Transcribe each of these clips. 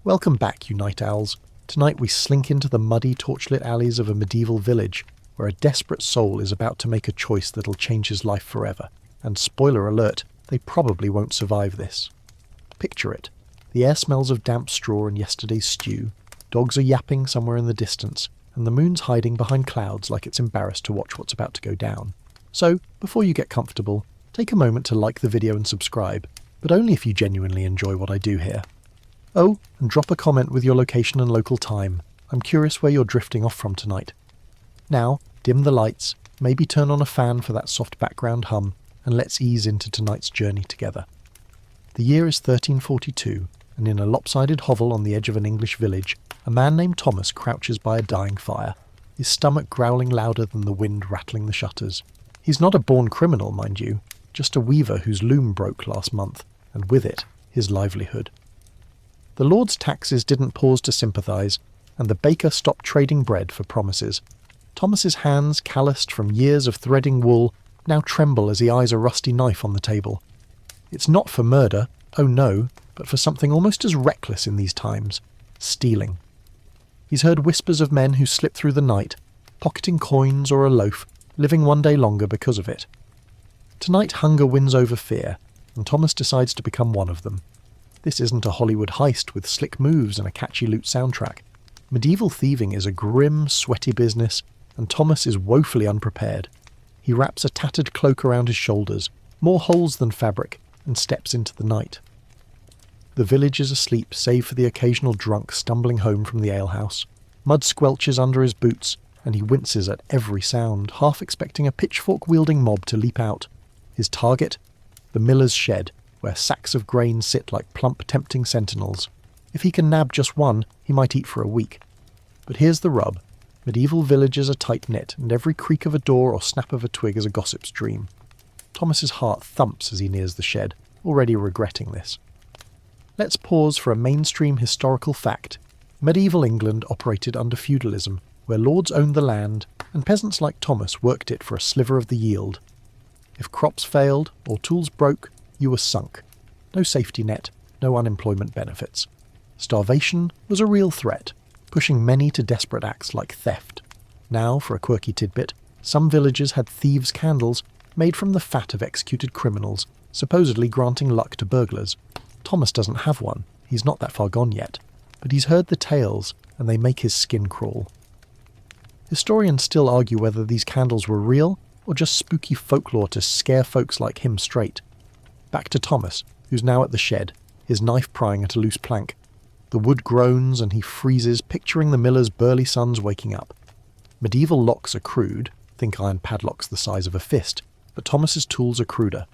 Welcome back, you night owls. Tonight we slink into the muddy, torchlit alleys of a medieval village where a desperate soul is about to make a choice that'll change his life forever. And spoiler alert, they probably won't survive this. Picture it. The air smells of damp straw and yesterday's stew, dogs are yapping somewhere in the distance, and the moon's hiding behind clouds like it's embarrassed to watch what's about to go down. So, before you get comfortable, take a moment to like the video and subscribe, but only if you genuinely enjoy what I do here. Oh, and drop a comment with your location and local time. I'm curious where you're drifting off from tonight. Now, dim the lights, maybe turn on a fan for that soft background hum, and let's ease into tonight's journey together. The year is 1342, and in a lopsided hovel on the edge of an English village, a man named Thomas crouches by a dying fire, his stomach growling louder than the wind rattling the shutters. He's not a born criminal, mind you, just a weaver whose loom broke last month, and with it, his livelihood. The Lord's taxes didn't pause to sympathise, and the baker stopped trading bread for promises. Thomas's hands, calloused from years of threading wool, now tremble as he eyes a rusty knife on the table. It's not for murder, oh no, but for something almost as reckless in these times: stealing. He's heard whispers of men who slip through the night, pocketing coins or a loaf, living one day longer because of it. Tonight hunger wins over fear, and Thomas decides to become one of them. This isn't a Hollywood heist with slick moves and a catchy loot soundtrack. Medieval thieving is a grim, sweaty business, and Thomas is woefully unprepared. He wraps a tattered cloak around his shoulders, more holes than fabric, and steps into the night. The village is asleep save for the occasional drunk stumbling home from the alehouse. Mud squelches under his boots, and he winces at every sound, half expecting a pitchfork-wielding mob to leap out. His target? The miller's shed, where sacks of grain sit like plump, tempting sentinels. If he can nab just one, he might eat for a week. But here's the rub. Medieval villages are tight-knit, and every creak of a door or snap of a twig is a gossip's dream. Thomas's heart thumps as he nears the shed, already regretting this. Let's pause for a mainstream historical fact. Medieval England operated under feudalism, where lords owned the land, and peasants like Thomas worked it for a sliver of the yield. If crops failed, or tools broke, you were sunk. No safety net, no unemployment benefits. Starvation was a real threat, pushing many to desperate acts like theft. Now, for a quirky tidbit, some villages had thieves' candles made from the fat of executed criminals, supposedly granting luck to burglars. Thomas doesn't have one, he's not that far gone yet, but he's heard the tales, and they make his skin crawl. Historians still argue whether these candles were real, or just spooky folklore to scare folks like him straight. Back to Thomas, who's now at the shed, his knife prying at a loose plank. The wood groans and he freezes, picturing the miller's burly sons waking up. Medieval locks are crude, think iron padlocks the size of a fist, but Thomas's tools are cruder.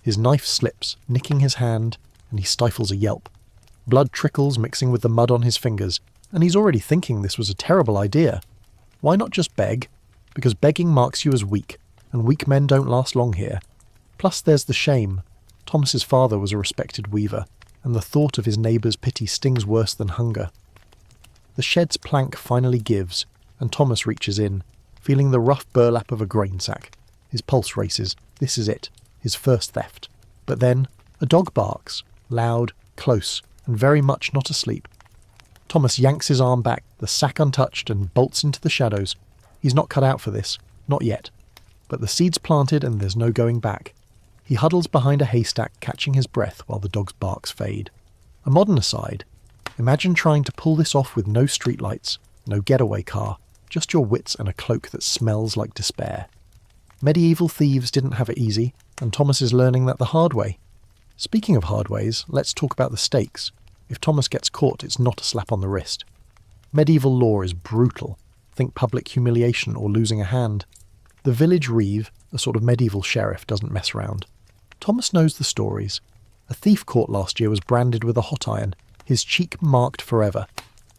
His knife slips, nicking his hand, and he stifles a yelp. Blood trickles mixing with the mud on his fingers, and he's already thinking this was a terrible idea. Why not just beg? Because begging marks you as weak, and weak men don't last long here. Plus there's the shame. Thomas's father was a respected weaver, and the thought of his neighbour's pity stings worse than hunger. The shed's plank finally gives, and Thomas reaches in, feeling the rough burlap of a grain sack. His pulse races. This is it, his first theft. But then, a dog barks, loud, close, and very much not asleep. Thomas yanks his arm back, the sack untouched, and bolts into the shadows. He's not cut out for this, not yet. But the seed's planted and there's no going back. He huddles behind a haystack, catching his breath while the dog's barks fade. A modern aside, imagine trying to pull this off with no streetlights, no getaway car, just your wits and a cloak that smells like despair. Medieval thieves didn't have it easy, and Thomas is learning that the hard way. Speaking of hard ways, let's talk about the stakes. If Thomas gets caught, it's not a slap on the wrist. Medieval law is brutal. Think public humiliation or losing a hand. The village reeve, a sort of medieval sheriff, doesn't mess around. Thomas knows the stories. A thief caught last year was branded with a hot iron, his cheek marked forever.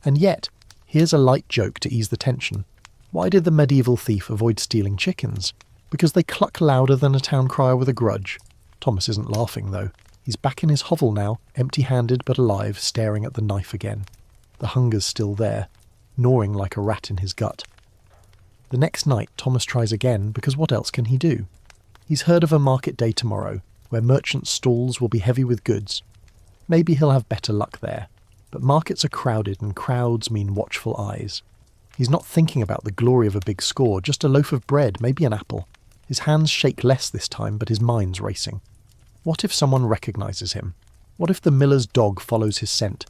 And yet, here's a light joke to ease the tension. Why did the medieval thief avoid stealing chickens? Because they cluck louder than a town crier with a grudge. Thomas isn't laughing, though. He's back in his hovel now, empty-handed but alive, staring at the knife again. The hunger's still there, gnawing like a rat in his gut. The next night, Thomas tries again, because what else can he do? He's heard of a market day tomorrow, where merchants' stalls will be heavy with goods. Maybe he'll have better luck there. But markets are crowded, and crowds mean watchful eyes. He's not thinking about the glory of a big score, just a loaf of bread, maybe an apple. His hands shake less this time, but his mind's racing. What if someone recognises him? What if the miller's dog follows his scent?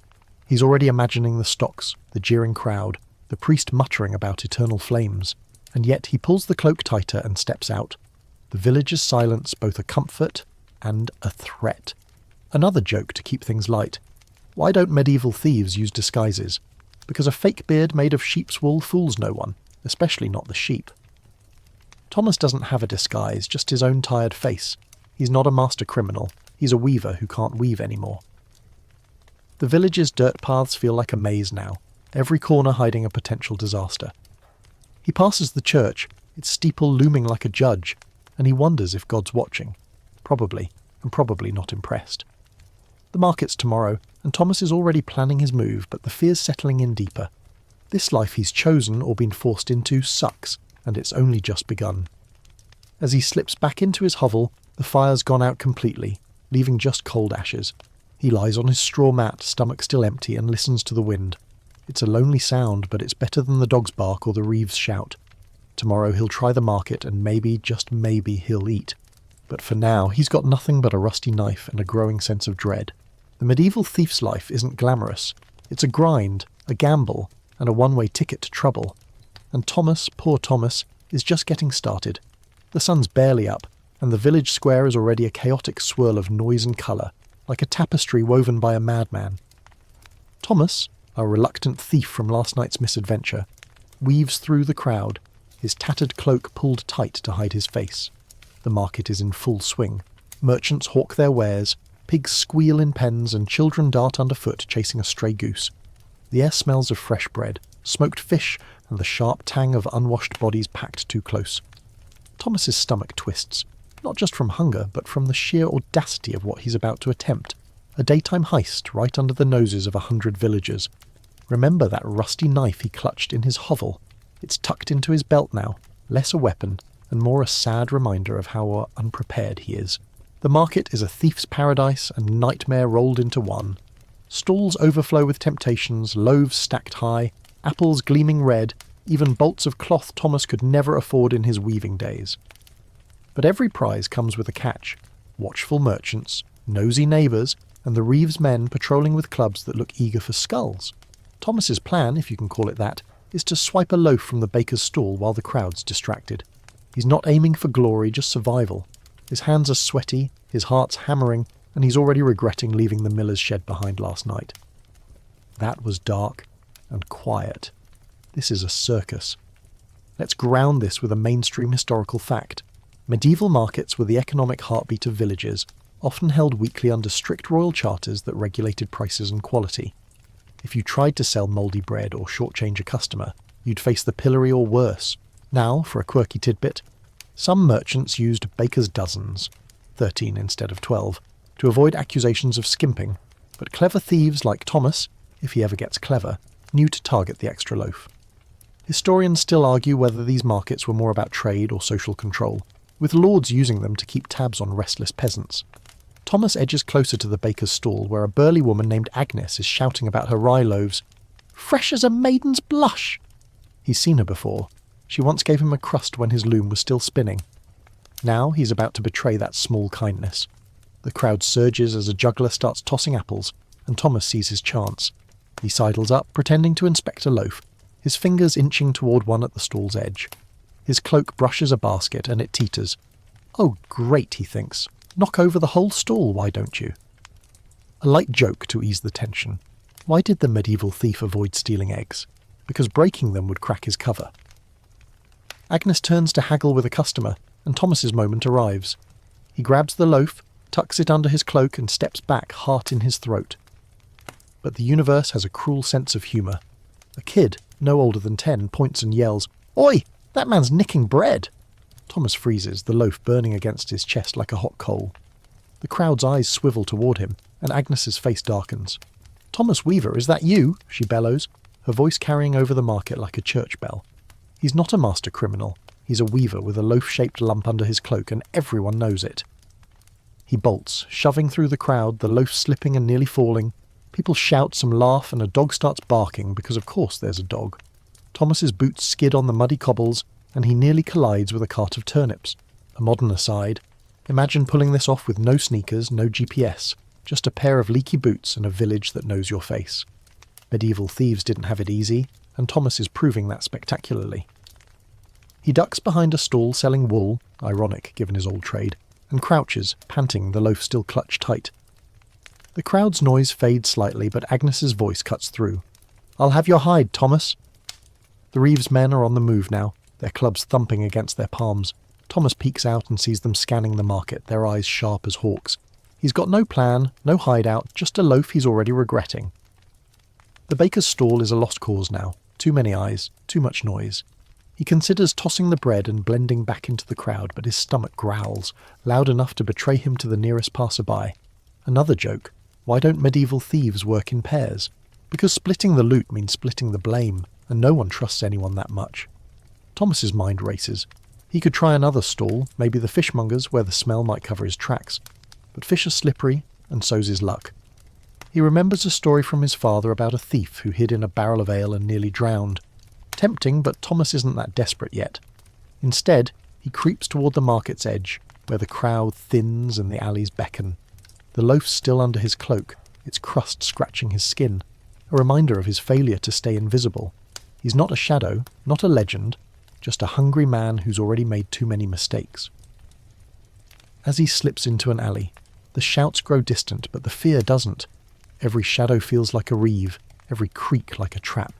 He's already imagining the stocks, the jeering crowd, the priest muttering about eternal flames. And yet he pulls the cloak tighter and steps out. The village's silence both a comfort and a threat. Another joke to keep things light. Why don't medieval thieves use disguises? Because a fake beard made of sheep's wool fools no one, especially not the sheep. Thomas doesn't have a disguise, just his own tired face. He's not a master criminal. He's a weaver who can't weave anymore. The village's dirt paths feel like a maze now, every corner hiding a potential disaster. He passes the church, its steeple looming like a judge, and he wonders if God's watching. Probably, and probably not impressed. The market's tomorrow, and Thomas is already planning his move, but the fear's settling in deeper. This life he's chosen or been forced into sucks, and it's only just begun. As he slips back into his hovel, the fire's gone out completely, leaving just cold ashes. He lies on his straw mat, stomach still empty, and listens to the wind. It's a lonely sound, but it's better than the dog's bark or the reeve's shout. Tomorrow he'll try the market, and maybe, just maybe, he'll eat. But for now, he's got nothing but a rusty knife and a growing sense of dread. The medieval thief's life isn't glamorous. It's a grind, a gamble, and a one-way ticket to trouble. And Thomas, poor Thomas, is just getting started. The sun's barely up, and the village square is already a chaotic swirl of noise and colour, like a tapestry woven by a madman. Thomas, a reluctant thief from last night's misadventure, weaves through the crowd, his tattered cloak pulled tight to hide his face. The market is in full swing. Merchants hawk their wares, pigs squeal in pens, and children dart underfoot chasing a stray goose. The air smells of fresh bread, smoked fish, and the sharp tang of unwashed bodies packed too close. Thomas's stomach twists, not just from hunger, but from the sheer audacity of what he's about to attempt. A daytime heist right under the noses of 100 villagers. Remember that rusty knife he clutched in his hovel? It's tucked into his belt now, less a weapon, and more a sad reminder of how unprepared he is. The market is a thief's paradise and nightmare rolled into one. Stalls overflow with temptations, loaves stacked high, apples gleaming red, even bolts of cloth Thomas could never afford in his weaving days. But every prize comes with a catch. Watchful merchants, nosy neighbours, and the reeve's men patrolling with clubs that look eager for skulls. Thomas's plan, if you can call it that, is to swipe a loaf from the baker's stall while the crowd's distracted. He's not aiming for glory, just survival. His hands are sweaty, his heart's hammering, and he's already regretting leaving the miller's shed behind last night. That was dark and quiet. This is a circus. Let's ground this with a mainstream historical fact. Medieval markets were the economic heartbeat of villages, often held weekly under strict royal charters that regulated prices and quality. If you tried to sell mouldy bread or shortchange a customer, you'd face the pillory or worse. Now, for a quirky tidbit, some merchants used baker's dozens, 13 instead of 12, to avoid accusations of skimping, but clever thieves like Thomas, if he ever gets clever, knew to target the extra loaf. Historians still argue whether these markets were more about trade or social control, with lords using them to keep tabs on restless peasants. Thomas edges closer to the baker's stall, where a burly woman named Agnes is shouting about her rye loaves. Fresh as a maiden's blush! He's seen her before. She once gave him a crust when his loom was still spinning. Now he's about to betray that small kindness. The crowd surges as a juggler starts tossing apples, and Thomas sees his chance. He sidles up, pretending to inspect a loaf, his fingers inching toward one at the stall's edge. His cloak brushes a basket, and it teeters. Oh, great, he thinks. Knock over the whole stall, why don't you? A light joke to ease the tension. Why did the medieval thief avoid stealing eggs? Because breaking them would crack his cover. Agnes turns to haggle with a customer, and Thomas's moment arrives. He grabs the loaf, tucks it under his cloak, and steps back, heart in his throat. But the universe has a cruel sense of humour. A kid, no older than 10, points and yells, Oi! That man's nicking bread! Thomas freezes, the loaf burning against his chest like a hot coal. The crowd's eyes swivel toward him, and Agnes's face darkens. Thomas Weaver, is that you? She bellows, her voice carrying over the market like a church bell. He's not a master criminal. He's a weaver with a loaf-shaped lump under his cloak, and everyone knows it. He bolts, shoving through the crowd, the loaf slipping and nearly falling. People shout, some laugh, and a dog starts barking because of course there's a dog. Thomas's boots skid on the muddy cobbles, and he nearly collides with a cart of turnips. A modern aside, imagine pulling this off with no sneakers, no GPS, just a pair of leaky boots and a village that knows your face. Medieval thieves didn't have it easy, and Thomas is proving that spectacularly. He ducks behind a stall selling wool, ironic given his old trade, and crouches, panting, the loaf still clutched tight. The crowd's noise fades slightly, but Agnes's voice cuts through. "I'll have your hide, Thomas." The Reeves men are on the move now, their clubs thumping against their palms. Thomas peeks out and sees them scanning the market, their eyes sharp as hawks. He's got no plan, no hideout, just a loaf he's already regretting. The baker's stall is a lost cause now. Too many eyes, too much noise. He considers tossing the bread and blending back into the crowd, but his stomach growls, loud enough to betray him to the nearest passerby. Another joke. Why don't medieval thieves work in pairs? Because splitting the loot means splitting the blame, and no one trusts anyone that much. Thomas's mind races. He could try another stall, maybe the fishmonger's, where the smell might cover his tracks. But fish are slippery, and so's his luck. He remembers a story from his father about a thief who hid in a barrel of ale and nearly drowned. Tempting, but Thomas isn't that desperate yet. Instead, he creeps toward the market's edge, where the crowd thins and the alleys beckon. The loaf's still under his cloak, its crust scratching his skin, a reminder of his failure to stay invisible. He's not a shadow, not a legend, just a hungry man who's already made too many mistakes. As he slips into an alley, the shouts grow distant, but the fear doesn't. Every shadow feels like a reeve, every creak like a trap.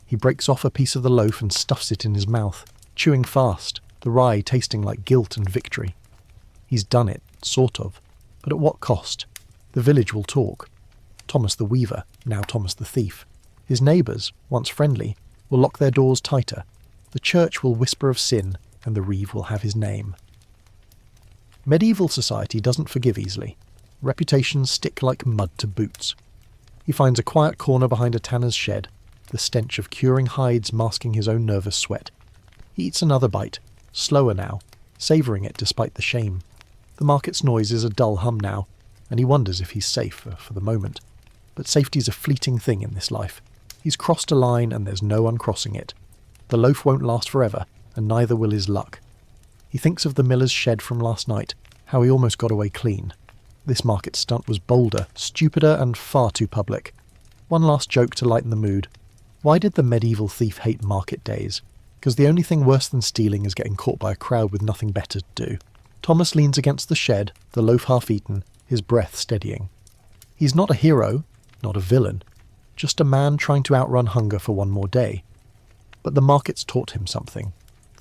He breaks off a piece of the loaf and stuffs it in his mouth, chewing fast, the rye tasting like guilt and victory. He's done it, sort of, but at what cost? The village will talk. Thomas the weaver, now Thomas the thief. His neighbours, once friendly, will lock their doors tighter. The church will whisper of sin, and the reeve will have his name. Medieval society doesn't forgive easily. Reputations stick like mud to boots. He finds a quiet corner behind a tanner's shed, the stench of curing hides masking his own nervous sweat. He eats another bite, slower now, savouring it despite the shame. The market's noise is a dull hum now, and he wonders if he's safe for the moment. But safety's a fleeting thing in this life. He's crossed a line and there's no uncrossing it. The loaf won't last forever, and neither will his luck. He thinks of the miller's shed from last night, how he almost got away clean. This market stunt was bolder, stupider, and far too public. One last joke to lighten the mood. Why did the medieval thief hate market days? Because the only thing worse than stealing is getting caught by a crowd with nothing better to do. Thomas leans against the shed, the loaf half-eaten, his breath steadying. He's not a hero, not a villain, just a man trying to outrun hunger for one more day. But the market's taught him something.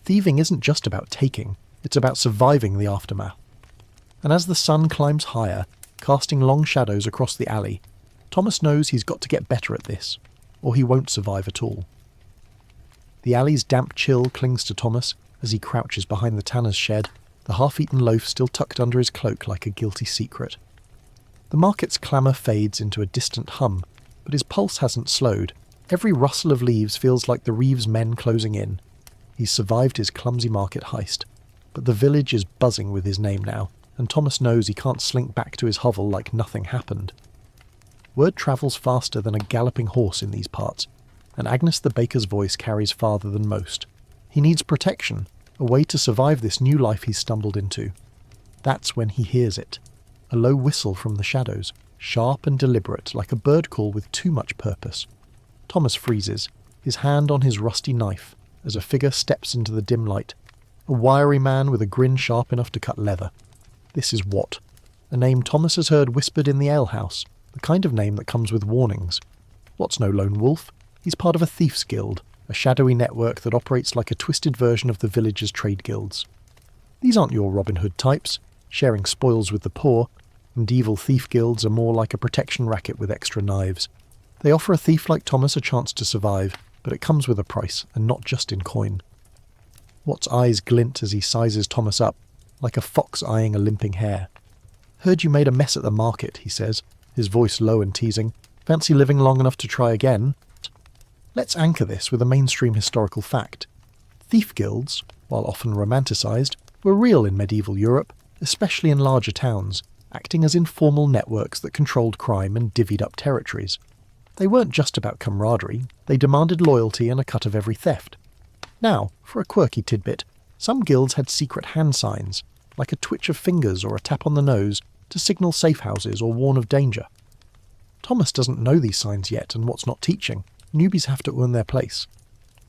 Thieving isn't just about taking, it's about surviving the aftermath. And as the sun climbs higher, casting long shadows across the alley, Thomas knows he's got to get better at this, or he won't survive at all. The alley's damp chill clings to Thomas as he crouches behind the tanner's shed, the half-eaten loaf still tucked under his cloak like a guilty secret. The market's clamour fades into a distant hum, but his pulse hasn't slowed. Every rustle of leaves feels like the Reeves men closing in. He's survived his clumsy market heist, but the village is buzzing with his name now, and Thomas knows he can't slink back to his hovel like nothing happened. Word travels faster than a galloping horse in these parts, and Agnes the baker's voice carries farther than most. He needs protection, a way to survive this new life he's stumbled into. That's when he hears it. A low whistle from the shadows, sharp and deliberate, like a bird call with too much purpose. Thomas freezes, his hand on his rusty knife, as a figure steps into the dim light. A wiry man with a grin sharp enough to cut leather. This is Wat, a name Thomas has heard whispered in the alehouse, the kind of name that comes with warnings. Wat's no lone wolf. He's part of a thieves' guild, a shadowy network that operates like a twisted version of the village's trade guilds. These aren't your Robin Hood types, sharing spoils with the poor. Medieval thief guilds are more like a protection racket with extra knives. They offer a thief like Thomas a chance to survive, but it comes with a price, and not just in coin. Wat's eyes glint as he sizes Thomas up, like a fox eyeing a limping hare. "Heard you made a mess at the market," he says, his voice low and teasing. "Fancy living long enough to try again?" Let's anchor this with a mainstream historical fact. Thief guilds, while often romanticised, were real in medieval Europe, especially in larger towns, acting as informal networks that controlled crime and divvied up territories. They weren't just about camaraderie, they demanded loyalty and a cut of every theft. Now, for a quirky tidbit, some guilds had secret hand signs, like a twitch of fingers or a tap on the nose, to signal safe houses or warn of danger. Thomas doesn't know these signs yet, and what's not teaching, newbies have to earn their place.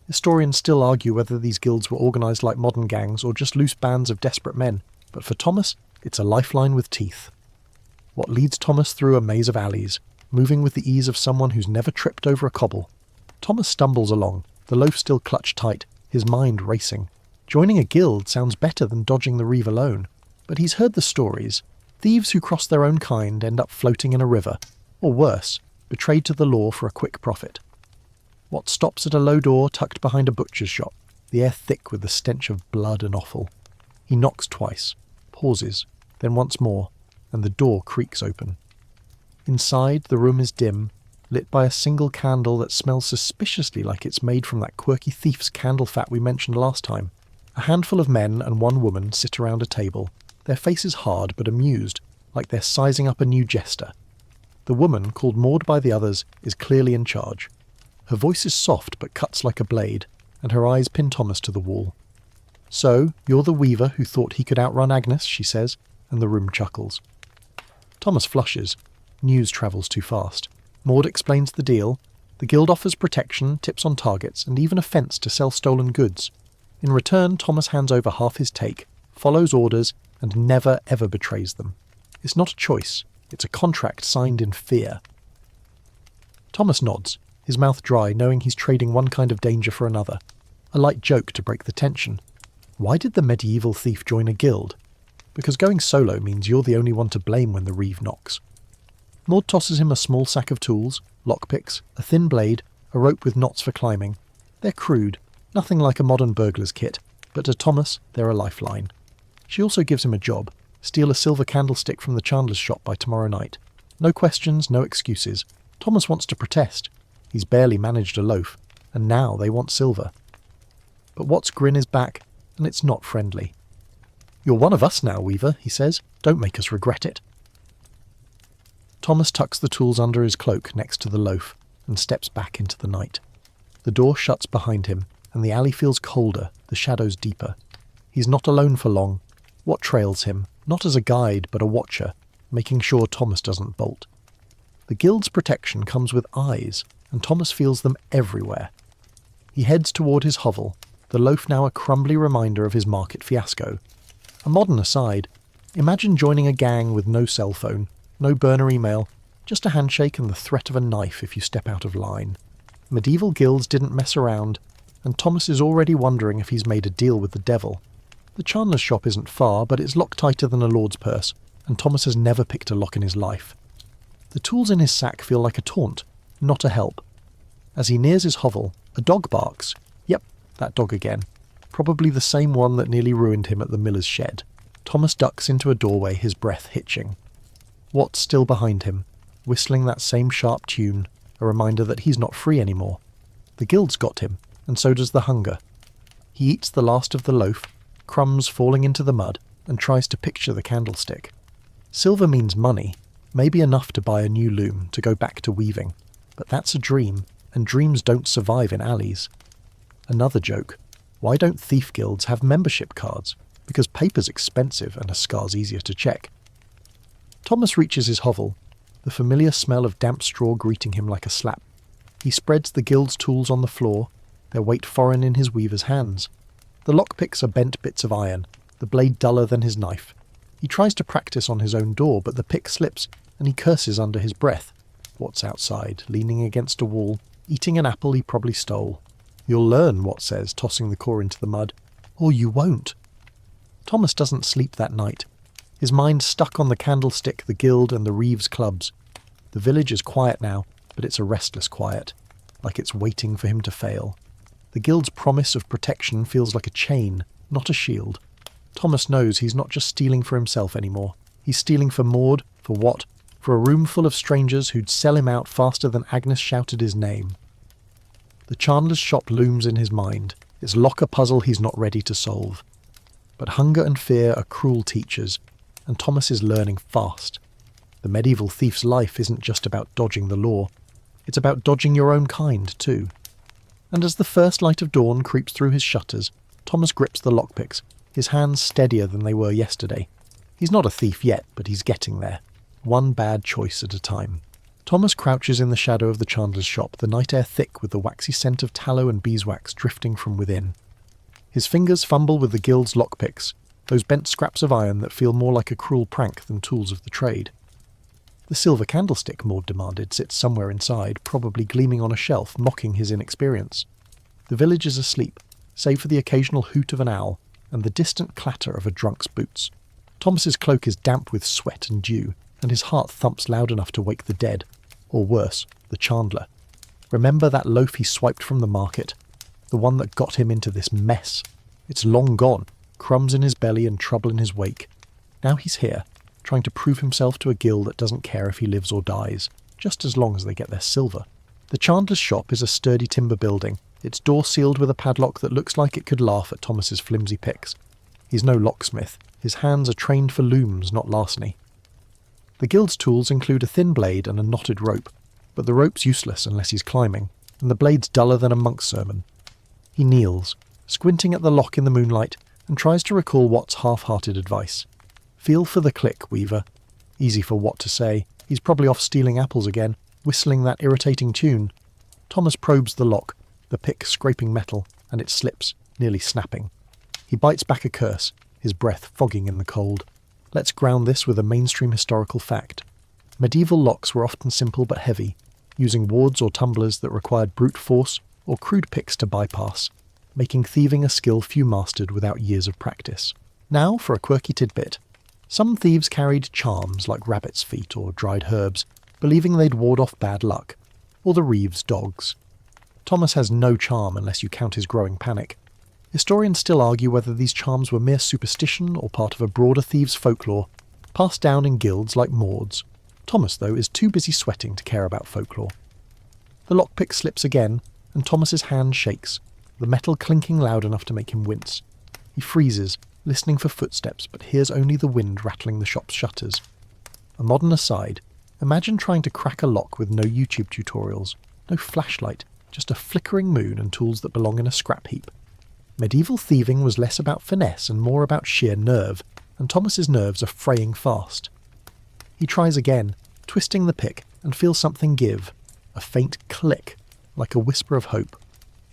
Historians still argue whether these guilds were organised like modern gangs or just loose bands of desperate men, but for Thomas, it's a lifeline with teeth. What leads Thomas through a maze of alleys, moving with the ease of someone who's never tripped over a cobble. Thomas stumbles along, the loaf still clutched tight, his mind racing. Joining a guild sounds better than dodging the reeve alone, but he's heard the stories. Thieves who cross their own kind end up floating in a river, or worse, betrayed to the law for a quick profit. What stops at a low door tucked behind a butcher's shop, the air thick with the stench of blood and offal. He knocks twice, pauses, then once more, and the door creaks open. Inside, the room is dim, lit by a single candle that smells suspiciously like it's made from that quirky thief's candle fat we mentioned last time. A handful of men and one woman sit around a table, their faces hard but amused, like they're sizing up a new jester. The woman, called Maud by the others, is clearly in charge. Her voice is soft but cuts like a blade, and her eyes pin Thomas to the wall. "So, you're the weaver who thought he could outrun Agnes," she says, and the room chuckles. Thomas flushes. News travels too fast. Maud explains the deal. The guild offers protection, tips on targets, and even a fence to sell stolen goods. In return, Thomas hands over half his take, follows orders, and never ever betrays them. It's not a choice. It's a contract signed in fear. Thomas nods, his mouth dry, knowing he's trading one kind of danger for another. A light joke to break the tension. Why did the medieval thief join a guild? Because going solo means you're the only one to blame when the reeve knocks. Maud tosses him a small sack of tools, lockpicks, a thin blade, a rope with knots for climbing. They're crude, nothing like a modern burglar's kit, but to Thomas, they're a lifeline. She also gives him a job: steal a silver candlestick from the chandler's shop by tomorrow night. No questions, no excuses. Thomas wants to protest. He's barely managed a loaf, and now they want silver. But Watt's grin is back, and it's not friendly. "You're one of us now, Weaver," he says. "Don't make us regret it." Thomas tucks the tools under his cloak next to the loaf and steps back into the night. The door shuts behind him, and the alley feels colder, the shadows deeper. He's not alone for long. Watt trails him, not as a guide but a watcher, making sure Thomas doesn't bolt. The guild's protection comes with eyes, and Thomas feels them everywhere. He heads toward his hovel, the loaf now a crumbly reminder of his market fiasco. A modern aside, imagine joining a gang with no cell phone, no burner email, just a handshake and the threat of a knife if you step out of line. Medieval guilds didn't mess around, and Thomas is already wondering if he's made a deal with the devil. The chandler's shop isn't far, but it's locked tighter than a lord's purse, and Thomas has never picked a lock in his life. The tools in his sack feel like a taunt, not a help. As he nears his hovel, a dog barks. Yep, that dog again. Probably the same one that nearly ruined him at the miller's shed. Thomas ducks into a doorway, his breath hitching. Watt's still behind him, whistling that same sharp tune, a reminder that he's not free anymore. The guild's got him, and so does the hunger. He eats the last of the loaf, crumbs falling into the mud, and tries to picture the candlestick. Silver means money, maybe enough to buy a new loom, to go back to weaving. But that's a dream, and dreams don't survive in alleys. Another joke. Why don't thief guilds have membership cards? Because paper's expensive and a scar's easier to check. Thomas reaches his hovel, the familiar smell of damp straw greeting him like a slap. He spreads the guild's tools on the floor, their weight foreign in his weaver's hands. The lockpicks are bent bits of iron, the blade duller than his knife. He tries to practice on his own door, but the pick slips, and he curses under his breath. Watt's outside, leaning against a wall, eating an apple he probably stole. "You'll learn," Watt says, tossing the core into the mud. "Or you won't." Thomas doesn't sleep that night. His mind stuck on the candlestick, the guild, and the reeves' clubs. The village is quiet now, but it's a restless quiet, like it's waiting for him to fail. The guild's promise of protection feels like a chain, not a shield. Thomas knows he's not just stealing for himself anymore. He's stealing for Maud, for Watt, for a room full of strangers who'd sell him out faster than Agnes shouted his name. The chandler's shop looms in his mind, its locker puzzle he's not ready to solve. But hunger and fear are cruel teachers. and Thomas is learning fast. The medieval thief's life isn't just about dodging the law, it's about dodging your own kind too. And as the first light of dawn creeps through his shutters, Thomas grips the lockpicks, his hands steadier than they were yesterday. He's not a thief yet, but he's getting there, one bad choice at a time. Thomas crouches in the shadow of the chandler's shop, the night air thick with the waxy scent of tallow and beeswax drifting from within. His fingers fumble with the guild's lockpicks, those bent scraps of iron that feel more like a cruel prank than tools of the trade. The silver candlestick, Maud demanded, sits somewhere inside, probably gleaming on a shelf, mocking his inexperience. The village is asleep, save for the occasional hoot of an owl and the distant clatter of a drunk's boots. Thomas's cloak is damp with sweat and dew, and his heart thumps loud enough to wake the dead, or worse, the chandler. Remember that loaf he swiped from the market? The one that got him into this mess. It's long gone, crumbs in his belly and trouble in his wake. Now he's here, trying to prove himself to a guild that doesn't care if he lives or dies, just as long as they get their silver. The chandler's shop is a sturdy timber building, its door sealed with a padlock that looks like it could laugh at Thomas's flimsy picks. He's no locksmith. His hands are trained for looms, not larceny. The guild's tools include a thin blade and a knotted rope, but the rope's useless unless he's climbing, and the blade's duller than a monk's sermon. He kneels, squinting at the lock in the moonlight, and tries to recall Watt's half-hearted advice. Feel for the click, Weaver. Easy for Watt to say. He's probably off stealing apples again, whistling that irritating tune. Thomas probes the lock, the pick scraping metal, and it slips, nearly snapping. He bites back a curse, his breath fogging in the cold. Let's ground this with a mainstream historical fact. Medieval locks were often simple but heavy, using wards or tumblers that required brute force or crude picks to bypass, making thieving a skill few mastered without years of practice. Now for a quirky tidbit. Some thieves carried charms like rabbit's feet or dried herbs, believing they'd ward off bad luck, or the Reeves dogs. Thomas has no charm unless you count his growing panic. Historians still argue whether these charms were mere superstition or part of a broader thieves' folklore, passed down in guilds like Maud's. Thomas, though, is too busy sweating to care about folklore. The lockpick slips again, and Thomas's hand shakes, the metal clinking loud enough to make him wince. He freezes, listening for footsteps, but hears only the wind rattling the shop's shutters. A modern aside, imagine trying to crack a lock with no YouTube tutorials, no flashlight, just a flickering moon and tools that belong in a scrap heap. Medieval thieving was less about finesse and more about sheer nerve, and Thomas's nerves are fraying fast. He tries again, twisting the pick, and feels something give. A faint click, like a whisper of hope.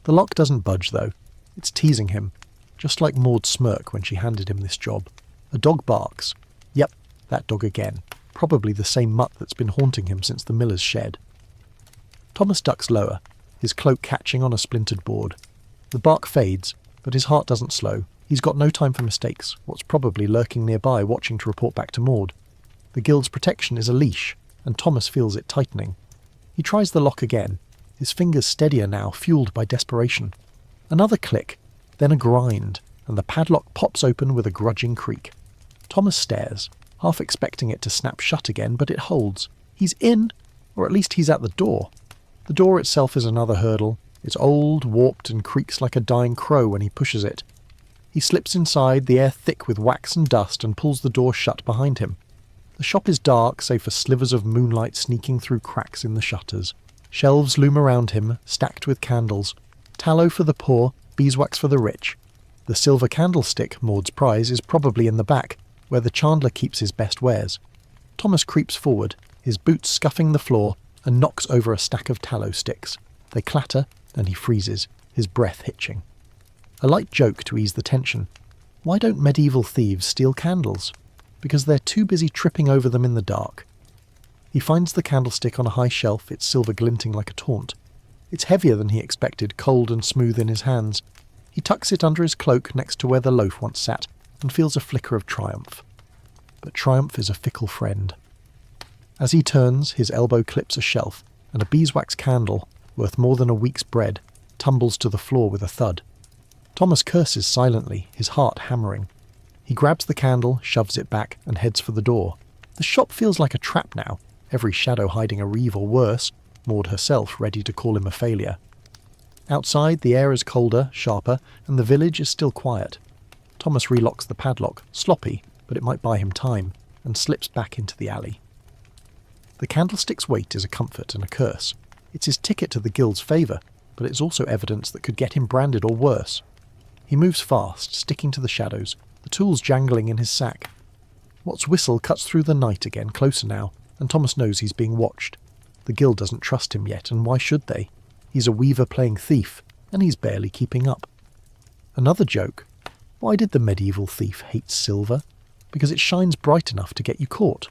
The lock doesn't budge, though. It's teasing him, just like Maud's smirk when she handed him this job. A dog barks. Yep, that dog again. Probably the same mutt that's been haunting him since the miller's shed. Thomas ducks lower, his cloak catching on a splintered board. The bark fades, but his heart doesn't slow. He's got no time for mistakes, what's probably lurking nearby watching to report back to Maud. The guild's protection is a leash, and Thomas feels it tightening. He tries the lock again, his fingers steadier now, fueled by desperation. Another click, then a grind, and the padlock pops open with a grudging creak. Thomas stares, half expecting it to snap shut again, but it holds. He's in, or at least he's at the door. The door itself is another hurdle. It's old, warped, and creaks like a dying crow when he pushes it. He slips inside, the air thick with wax and dust, and pulls the door shut behind him. The shop is dark, save for slivers of moonlight sneaking through cracks in the shutters. Shelves loom around him, stacked with candles. Tallow for the poor, beeswax for the rich. The silver candlestick, Maud's prize, is probably in the back, where the chandler keeps his best wares. Thomas creeps forward, his boots scuffing the floor, and knocks over a stack of tallow sticks. They clatter, and he freezes, his breath hitching. A light joke to ease the tension. Why don't medieval thieves steal candles? Because they're too busy tripping over them in the dark. He finds the candlestick on a high shelf, its silver glinting like a taunt. It's heavier than he expected, cold and smooth in his hands. He tucks it under his cloak next to where the loaf once sat, and feels a flicker of triumph. But triumph is a fickle friend. As he turns, his elbow clips a shelf, and a beeswax candle, worth more than a week's bread, tumbles to the floor with a thud. Thomas curses silently, his heart hammering. He grabs the candle, shoves it back, and heads for the door. The shop feels like a trap now, every shadow hiding a Reeve or worse, Maud herself ready to call him a failure. Outside, the air is colder, sharper, and the village is still quiet. Thomas relocks the padlock, sloppy, but it might buy him time. and slips back into the alley. The candlestick's weight is a comfort and a curse. It's his ticket to the guild's favour, but it's also evidence that could get him branded or worse. He moves fast, sticking to the shadows, the tools jangling in his sack. Watt's whistle cuts through the night again, closer now, and Thomas knows he's being watched. The guild doesn't trust him yet, and why should they? He's a weaver playing thief, and he's barely keeping up. Another joke. Why did the medieval thief hate silver? Because it shines bright enough to get you caught.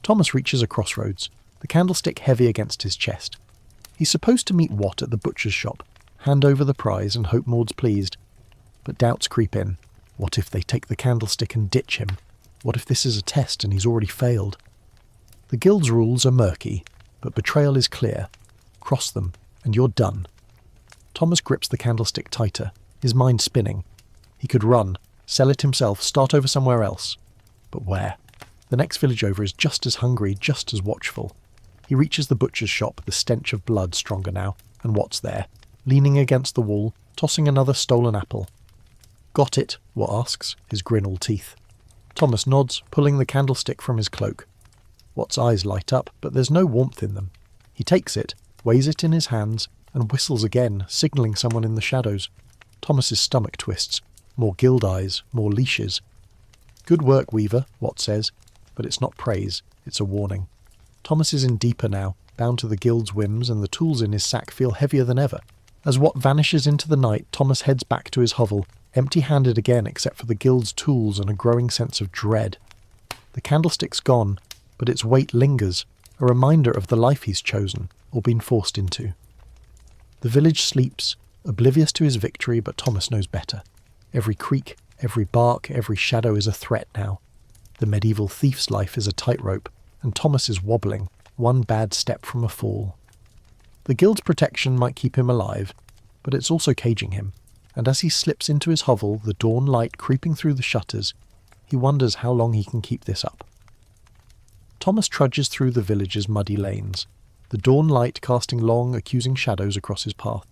Thomas reaches a crossroads, the candlestick heavy against his chest. He's supposed to meet Watt at the butcher's shop, hand over the prize and hope Maud's pleased. But doubts creep in. What if they take the candlestick and ditch him? What if this is a test and he's already failed? The guild's rules are murky, but betrayal is clear. Cross them, and you're done. Thomas grips the candlestick tighter, his mind spinning. He could run, sell it himself, start over somewhere else. But where? The next village over is just as hungry, just as watchful. He reaches the butcher's shop, the stench of blood stronger now, and Watt's there, leaning against the wall, tossing another stolen apple. "Got it?" Watt asks, his grin all teeth. Thomas nods, pulling the candlestick from his cloak. Watt's eyes light up, but there's no warmth in them. He takes it, weighs it in his hands, and whistles again, signalling someone in the shadows. Thomas's stomach twists. More guild eyes, more leashes. "Good work, Weaver," Watt says, but it's not praise, it's a warning. Thomas is in deeper now, bound to the guild's whims, and the tools in his sack feel heavier than ever. As Watt vanishes into the night, Thomas heads back to his hovel, empty-handed again except for the guild's tools and a growing sense of dread. The candlestick's gone, but its weight lingers, a reminder of the life he's chosen, or been forced into. The village sleeps, oblivious to his victory, but Thomas knows better. Every creak, every bark, every shadow is a threat now. The medieval thief's life is a tightrope, and Thomas is wobbling, one bad step from a fall. The guild's protection might keep him alive, but it's also caging him, and as he slips into his hovel, the dawn light creeping through the shutters, he wonders how long he can keep this up. Thomas trudges through the village's muddy lanes, the dawn light casting long, accusing shadows across his path.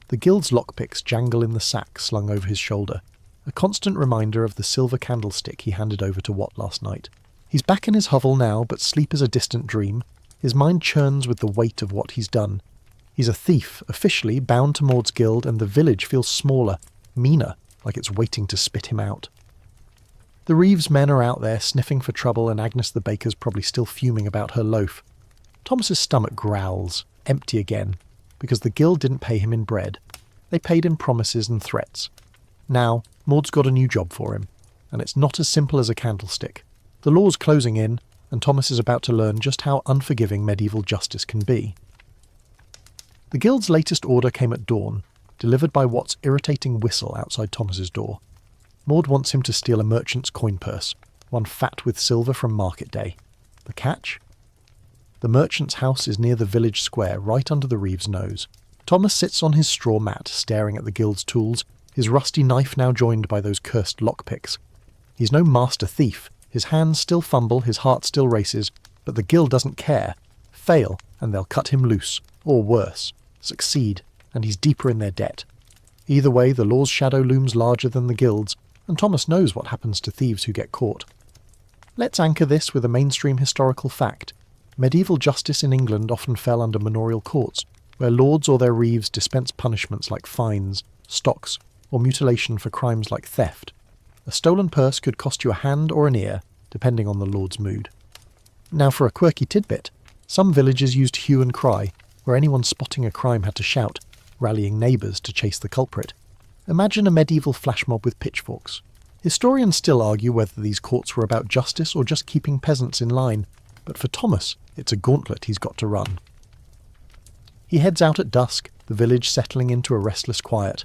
The guild's lockpicks jangle in the sack slung over his shoulder, a constant reminder of the silver candlestick he handed over to Watt last night. He's back in his hovel now, but sleep is a distant dream. His mind churns with the weight of what he's done. He's a thief, officially bound to Maud's guild, and the village feels smaller, meaner, like it's waiting to spit him out. The Reeves men are out there sniffing for trouble, and Agnes the baker's probably still fuming about her loaf. Thomas's stomach growls, empty again, because the guild didn't pay him in bread. They paid in promises and threats. Now, Maud's got a new job for him, and it's not as simple as a candlestick. The law's closing in, and Thomas is about to learn just how unforgiving medieval justice can be. The guild's latest order came at dawn, delivered by Watt's irritating whistle outside Thomas's door. Maud wants him to steal a merchant's coin purse, one fat with silver from market day. The catch? The merchant's house is near the village square, right under the Reeves' nose. Thomas sits on his straw mat, staring at the guild's tools, his rusty knife now joined by those cursed lockpicks. He's no master thief. His hands still fumble, his heart still races, but the guild doesn't care. Fail, and they'll cut him loose, or worse. Succeed, and he's deeper in their debt. Either way, the law's shadow looms larger than the guild's, and Thomas knows what happens to thieves who get caught. Let's anchor this with a mainstream historical fact. Medieval justice in England often fell under manorial courts, where lords or their reeves dispensed punishments like fines, stocks, or mutilation for crimes like theft. A stolen purse could cost you a hand or an ear, depending on the lord's mood. Now for a quirky tidbit, some villages used hue and cry, where anyone spotting a crime had to shout, rallying neighbours to chase the culprit. Imagine a medieval flash mob with pitchforks. Historians still argue whether these courts were about justice or just keeping peasants in line, but for Thomas, it's a gauntlet he's got to run. He heads out at dusk, the village settling into a restless quiet.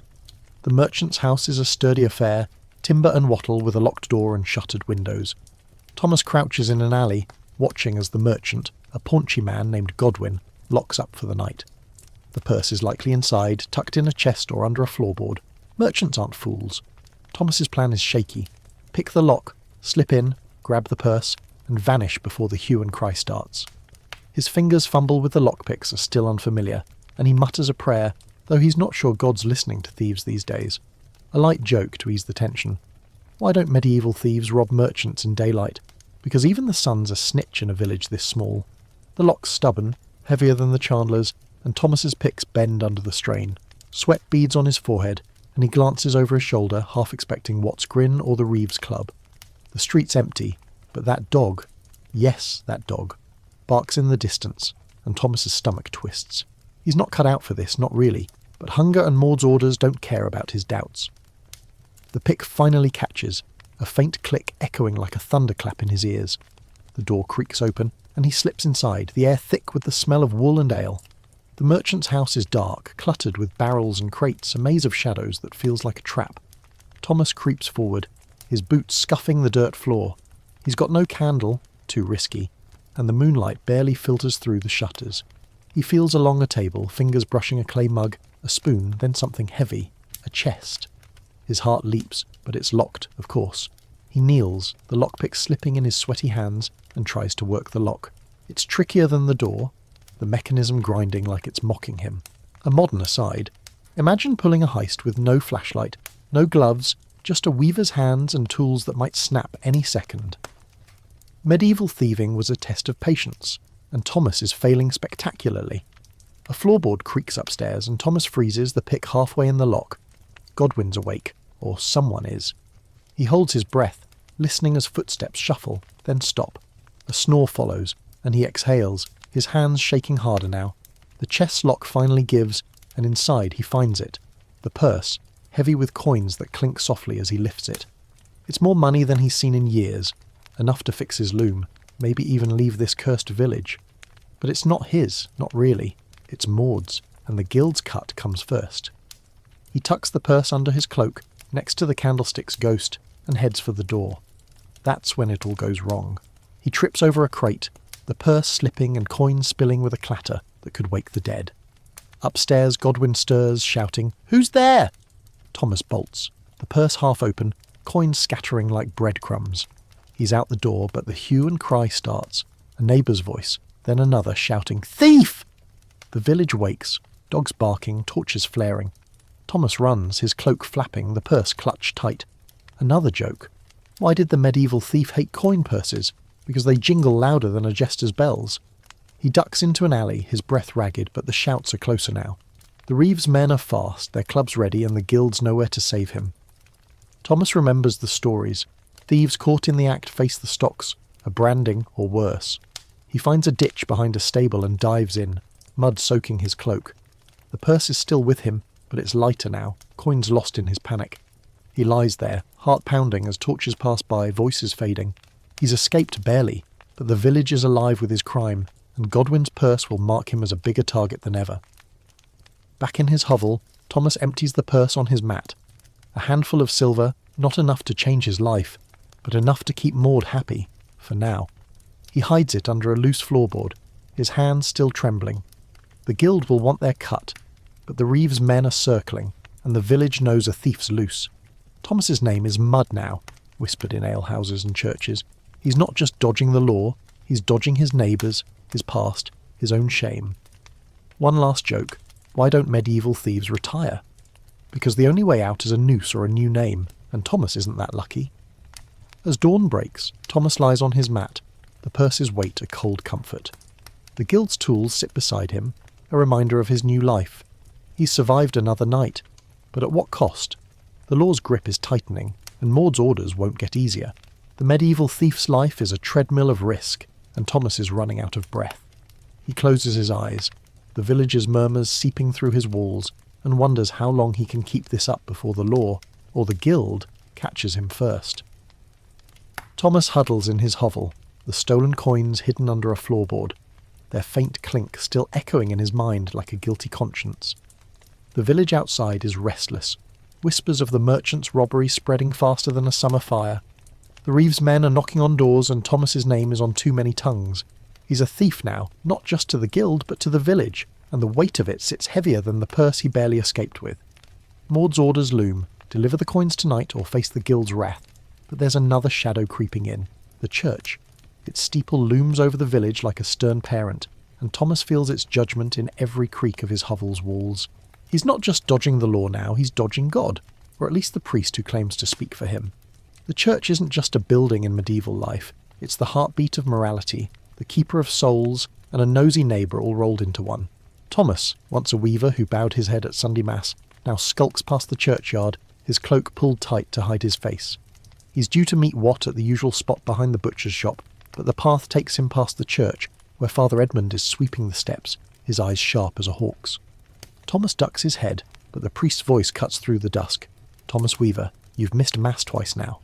The merchant's house is a sturdy affair, timber and wattle with a locked door and shuttered windows. Thomas crouches in an alley, watching as the merchant, a paunchy man named Godwin, locks up for the night. The purse is likely inside, tucked in a chest or under a floorboard. Merchants aren't fools. Thomas's plan is shaky. Pick the lock, slip in, grab the purse, and vanish before the hue and cry starts. His fingers fumble with the lockpicks are still unfamiliar, and he mutters a prayer, though he's not sure God's listening to thieves these days. A light joke to ease the tension. Why don't medieval thieves rob merchants in daylight? because even the sun's a snitch in a village this small. The lock's stubborn, heavier than the chandler's, and Thomas's picks bend under the strain. Sweat beads on his forehead, and he glances over his shoulder, half expecting Watt's grin or the Reeves Club. The street's empty, but that dog, yes, that dog, barks in the distance, and Thomas's stomach twists. He's not cut out for this, not really, but hunger and Maud's orders don't care about his doubts. The pick finally catches, a faint click echoing like a thunderclap in his ears. The door creaks open, and he slips inside, the air thick with the smell of wool and ale. The merchant's house is dark, cluttered with barrels and crates, a maze of shadows that feels like a trap. Thomas creeps forward, his boots scuffing the dirt floor. He's got no candle, too risky, and the moonlight barely filters through the shutters. He feels along a table, fingers brushing a clay mug, a spoon, then something heavy, a chest. His heart leaps, but it's locked, of course. He kneels, the lockpick slipping in his sweaty hands, and tries to work the lock. It's trickier than the door, the mechanism grinding like it's mocking him. A modern aside, imagine pulling a heist with no flashlight, no gloves, just a weaver's hands and tools that might snap any second. Medieval thieving was a test of patience, and Thomas is failing spectacularly. A floorboard creaks upstairs, and Thomas freezes, the pick halfway in the lock. Godwin's awake, or someone is. He holds his breath, listening as footsteps shuffle, then stop. A snore follows, and he exhales, his hands shaking harder now. The chest lock finally gives, and inside he finds it. The purse, heavy with coins that clink softly as he lifts it. It's more money than he's seen in years, enough to fix his loom, maybe even leave this cursed village. But it's not his, not really. It's Maud's, and the guild's cut comes first. He tucks the purse under his cloak, next to the candlestick's ghost, and heads for the door. That's when it all goes wrong. He trips over a crate, the purse slipping and coins spilling with a clatter that could wake the dead. Upstairs, Godwin stirs, shouting, "Who's there?" Thomas bolts, the purse half open, coins scattering like breadcrumbs. He's out the door, but the hue and cry starts. A neighbour's voice, then another, shouting, "Thief!" The village wakes, dogs barking, torches flaring. Thomas runs, his cloak flapping, the purse clutched tight. Another joke. Why did the medieval thief hate coin purses? Because they jingle louder than a jester's bells. He ducks into an alley, his breath ragged, but the shouts are closer now. The Reeves men are fast, their clubs ready, and the guild's nowhere to save him. Thomas remembers the stories. Thieves caught in the act face the stocks, a branding or worse. He finds a ditch behind a stable and dives in, mud soaking his cloak. The purse is still with him, but it's lighter now, coins lost in his panic. He lies there, heart pounding as torches pass by, voices fading. He's escaped barely, but the village is alive with his crime, and Godwin's purse will mark him as a bigger target than ever. Back in his hovel, Thomas empties the purse on his mat. A handful of silver, not enough to change his life, but enough to keep Maud happy, for now. He hides it under a loose floorboard, his hands still trembling. The guild will want their cut, but the Reeves men are circling, and the village knows a thief's loose. Thomas's name is Mud now, whispered in alehouses and churches. He's not just dodging the law, he's dodging his neighbours, his past, his own shame. One last joke. Why don't medieval thieves retire? Because the only way out is a noose or a new name, and Thomas isn't that lucky. As dawn breaks, Thomas lies on his mat, the purse's weight a cold comfort. The guild's tools sit beside him, a reminder of his new life. He's survived another night, but at what cost? The law's grip is tightening, and Maud's orders won't get easier. The medieval thief's life is a treadmill of risk, and Thomas is running out of breath. He closes his eyes, the village's murmurs seeping through his walls, and wonders how long he can keep this up before the law, or the guild, catches him first. Thomas huddles in his hovel, the stolen coins hidden under a floorboard, their faint clink still echoing in his mind like a guilty conscience. The village outside is restless, whispers of the merchant's robbery spreading faster than a summer fire. The Reeves men are knocking on doors, and Thomas's name is on too many tongues. He's a thief now, not just to the guild, but to the village, and the weight of it sits heavier than the purse he barely escaped with. Maud's orders loom, deliver the coins tonight or face the guild's wrath. But there's another shadow creeping in, the church. Its steeple looms over the village like a stern parent, and Thomas feels its judgment in every creak of his hovel's walls. He's not just dodging the law now, he's dodging God, or at least the priest who claims to speak for him. The church isn't just a building in medieval life, It's the heartbeat of morality, the keeper of souls, and a nosy neighbour all rolled into one. Thomas, once a weaver who bowed his head at Sunday Mass, now skulks past the churchyard, his cloak pulled tight to hide his face. He's due to meet Watt at the usual spot behind the butcher's shop, but the path takes him past the church, where Father Edmund is sweeping the steps, his eyes sharp as a hawk's. Thomas ducks his head, but the priest's voice cuts through the dusk. "Thomas Weaver, you've missed Mass twice now."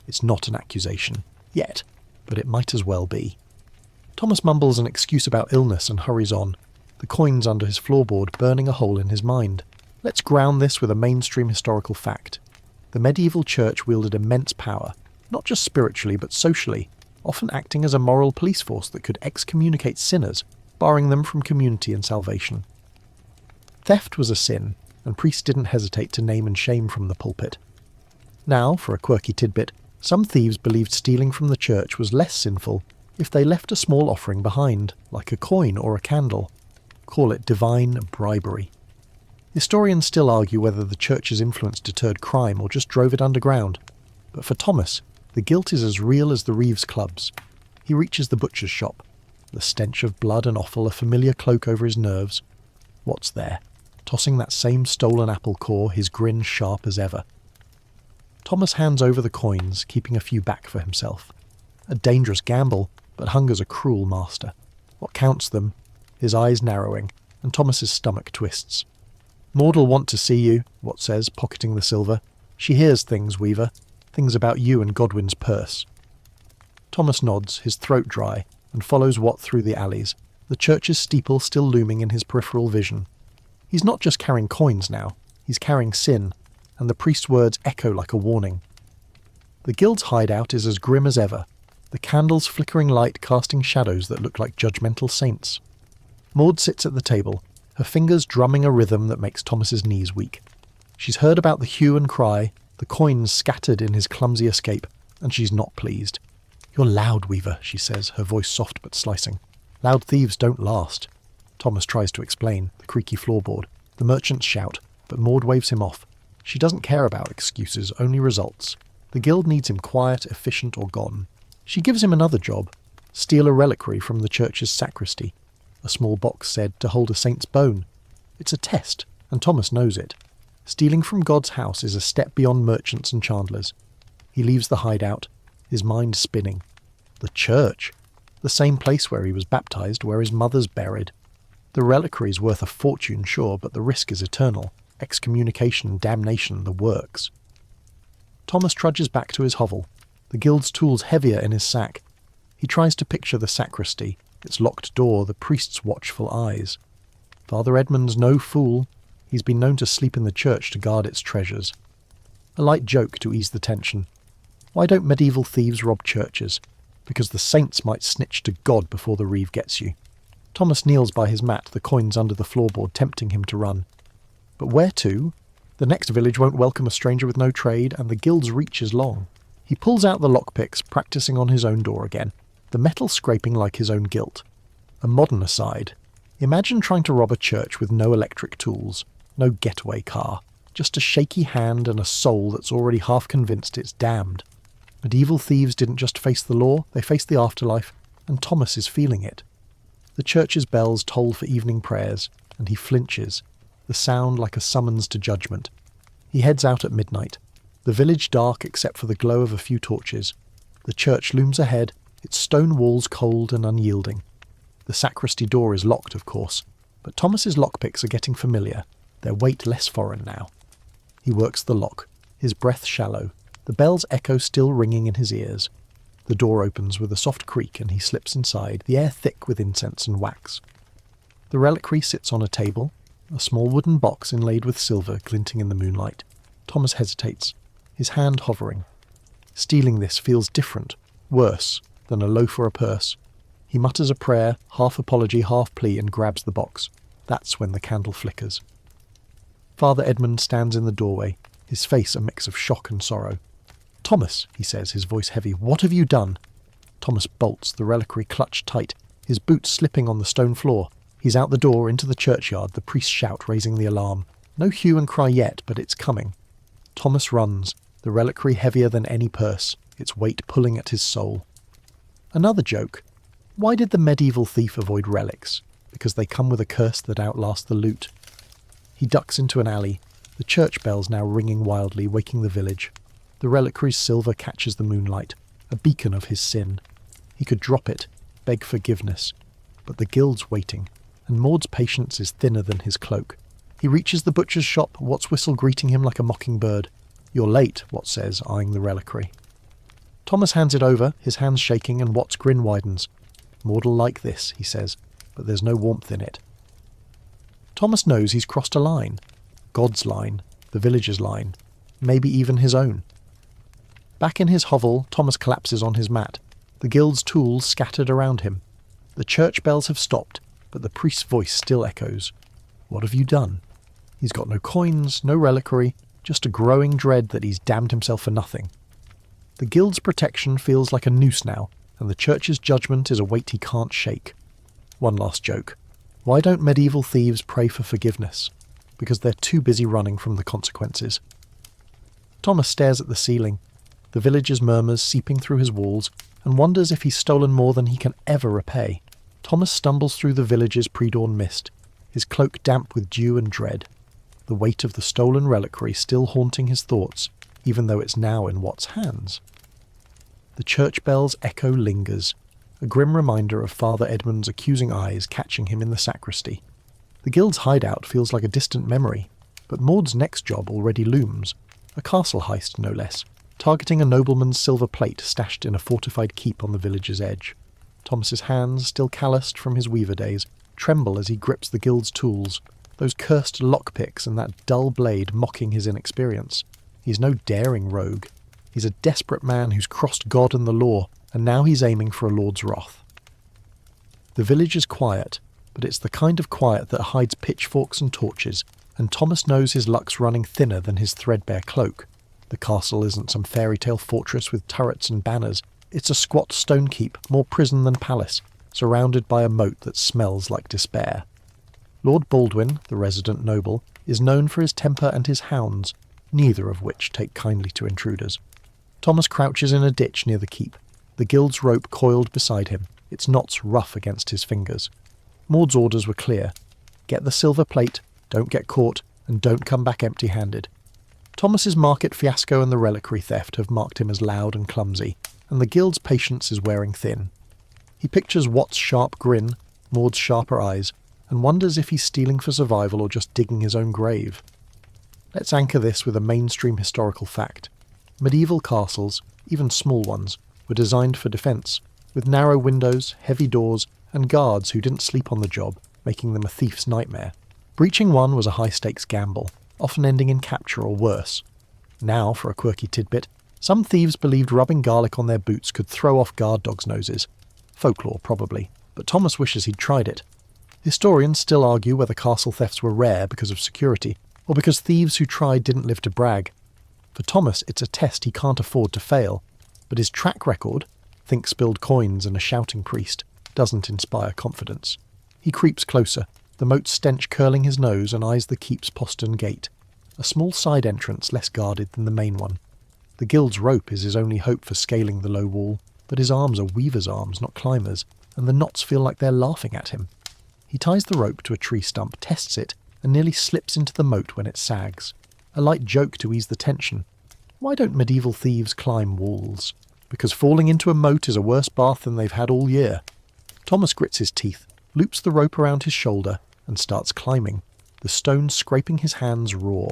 It's not an accusation. Yet. But it might as well be. Thomas mumbles an excuse about illness and hurries on, the coins under his floorboard burning a hole in his mind. Let's ground this with a mainstream historical fact. The medieval church wielded immense power, not just spiritually but socially, often acting as a moral police force that could excommunicate sinners, barring them from community and salvation. Theft was a sin, and priests didn't hesitate to name and shame from the pulpit. Now, for a quirky tidbit, some thieves believed stealing from the church was less sinful if they left a small offering behind, like a coin or a candle. Call it divine bribery. Historians still argue whether the church's influence deterred crime or just drove it underground. But for Thomas, the guilt is as real as the Reeves clubs. He reaches the butcher's shop. The stench of blood and offal a familiar cloak over his nerves. What's there? Tossing that same stolen apple core, his grin sharp as ever. Thomas hands over the coins, keeping a few back for himself. A dangerous gamble, but hunger's a cruel master. What counts them? His eyes narrowing, and Thomas's stomach twists. "Maud'll want to see you," Watt says, pocketing the silver. "She hears things, Weaver. Things about you and Godwin's purse." Thomas nods, his throat dry, and follows Watt through the alleys, the church's steeple still looming in his peripheral vision. He's not just carrying coins now, he's carrying sin, and the priest's words echo like a warning. The guild's hideout is as grim as ever, the candle's flickering light casting shadows that look like judgmental saints. Maud sits at the table, her fingers drumming a rhythm that makes Thomas's knees weak. She's heard about the hue and cry, the coins scattered in his clumsy escape, and she's not pleased. "You're loud, Weaver," she says, her voice soft but slicing. "Loud thieves don't last." Thomas tries to explain, the creaky floorboard. The merchants shout, but Maud waves him off. She doesn't care about excuses, only results. The guild needs him quiet, efficient, or gone. She gives him another job. Steal a reliquary from the church's sacristy. A small box said to hold a saint's bone. It's a test, and Thomas knows it. Stealing from God's house is a step beyond merchants and chandlers. He leaves the hideout, his mind spinning. The church! The same place where he was baptized, where his mother's buried. The reliquary's worth a fortune, sure, but the risk is eternal. Excommunication, damnation, the works. Thomas trudges back to his hovel, the guild's tools heavier in his sack. He tries to picture the sacristy, its locked door, the priest's watchful eyes. Father Edmund's no fool. He's been known to sleep in the church to guard its treasures. A light joke to ease the tension. Why don't medieval thieves rob churches? Because the saints might snitch to God before the reeve gets you. Thomas kneels by his mat, the coins under the floorboard tempting him to run. But where to? The next village won't welcome a stranger with no trade, and the guild's reach is long. He pulls out the lockpicks, practising on his own door again, the metal scraping like his own guilt. A modern aside. Imagine trying to rob a church with no electric tools, no getaway car, just a shaky hand and a soul that's already half convinced it's damned. Medieval thieves didn't just face the law, they faced the afterlife, and Thomas is feeling it. The church's bells toll for evening prayers, and he flinches, the sound like a summons to judgment. He heads out at midnight, the village dark except for the glow of a few torches. The church looms ahead, its stone walls cold and unyielding. The sacristy door is locked, of course, but Thomas's lockpicks are getting familiar, their weight less foreign now. He works the lock, his breath shallow, the bell's echo still ringing in his ears. The door opens with a soft creak and he slips inside, the air thick with incense and wax. The reliquary sits on a table, a small wooden box inlaid with silver glinting in the moonlight. Thomas hesitates, his hand hovering. Stealing this feels different, worse, than a loaf or a purse. He mutters a prayer, half apology, half plea, and grabs the box. That's when the candle flickers. Father Edmund stands in the doorway, his face a mix of shock and sorrow. "Thomas," he says, his voice heavy, "what have you done?" Thomas bolts, the reliquary clutched tight, his boots slipping on the stone floor. He's out the door, into the churchyard, the priest's shout raising the alarm. No hue and cry yet, but it's coming. Thomas runs, the reliquary heavier than any purse, its weight pulling at his soul. Another joke. Why did the medieval thief avoid relics? Because they come with a curse that outlasts the loot. He ducks into an alley, the church bells now ringing wildly, waking the village. The reliquary's silver catches the moonlight, a beacon of his sin. He could drop it, beg forgiveness. But the guild's waiting, and Maud's patience is thinner than his cloak. He reaches the butcher's shop, Wat's whistle greeting him like a mockingbird. "You're late," Wat says, eyeing the reliquary. Thomas hands it over, his hands shaking, and Wat's grin widens. "Maud'll like this," he says, but there's no warmth in it. Thomas knows he's crossed a line. God's line, the village's line, maybe even his own. Back in his hovel, Thomas collapses on his mat, the guild's tools scattered around him. The church bells have stopped, but the priest's voice still echoes. What have you done? He's got no coins, no reliquary, just a growing dread that he's damned himself for nothing. The guild's protection feels like a noose now, and the church's judgment is a weight he can't shake. One last joke. Why don't medieval thieves pray for forgiveness? Because they're too busy running from the consequences. Thomas stares at the ceiling, the village's murmurs seeping through his walls, and wonders if he's stolen more than he can ever repay. Thomas stumbles through the village's pre-dawn mist, his cloak damp with dew and dread, the weight of the stolen reliquary still haunting his thoughts, even though it's now in Wat's hands. The church bell's echo lingers, a grim reminder of Father Edmund's accusing eyes catching him in the sacristy. The guild's hideout feels like a distant memory, but Maud's next job already looms, a castle heist no less, targeting a nobleman's silver plate stashed in a fortified keep on the village's edge. Thomas's hands, still calloused from his weaver days, tremble as he grips the guild's tools, those cursed lockpicks and that dull blade mocking his inexperience. He's no daring rogue. He's a desperate man who's crossed God and the law, and now he's aiming for a lord's wrath. The village is quiet, but it's the kind of quiet that hides pitchforks and torches, and Thomas knows his luck's running thinner than his threadbare cloak. The castle isn't some fairy tale fortress with turrets and banners. It's a squat stone keep, more prison than palace, surrounded by a moat that smells like despair. Lord Baldwin, the resident noble, is known for his temper and his hounds, neither of which take kindly to intruders. Thomas crouches in a ditch near the keep, the guild's rope coiled beside him, its knots rough against his fingers. Maud's orders were clear. Get the silver plate, don't get caught, and don't come back empty-handed. Thomas's market fiasco and the reliquary theft have marked him as loud and clumsy, and the guild's patience is wearing thin. He pictures Wat's sharp grin, Maud's sharper eyes, and wonders if he's stealing for survival or just digging his own grave. Let's anchor this with a mainstream historical fact. Medieval castles, even small ones, were designed for defence, with narrow windows, heavy doors, and guards who didn't sleep on the job, making them a thief's nightmare. Breaching one was a high-stakes gamble, often ending in capture or worse. Now, for a quirky tidbit, some thieves believed rubbing garlic on their boots could throw off guard dogs' noses. Folklore, probably, but Thomas wishes he'd tried it. Historians still argue whether castle thefts were rare because of security, or because thieves who tried didn't live to brag. For Thomas, it's a test he can't afford to fail, but his track record, think spilled coins and a shouting priest, doesn't inspire confidence. He creeps closer, the moat stench curling his nose, and eyes the keep's postern gate, a small side entrance less guarded than the main one. The guild's rope is his only hope for scaling the low wall, but his arms are weaver's arms, not climbers, and the knots feel like they're laughing at him. He ties the rope to a tree stump, tests it, and nearly slips into the moat when it sags. A light joke to ease the tension. Why don't medieval thieves climb walls? Because falling into a moat is a worse bath than they've had all year. Thomas grits his teeth, loops the rope around his shoulder, and starts climbing, the stones scraping his hands raw.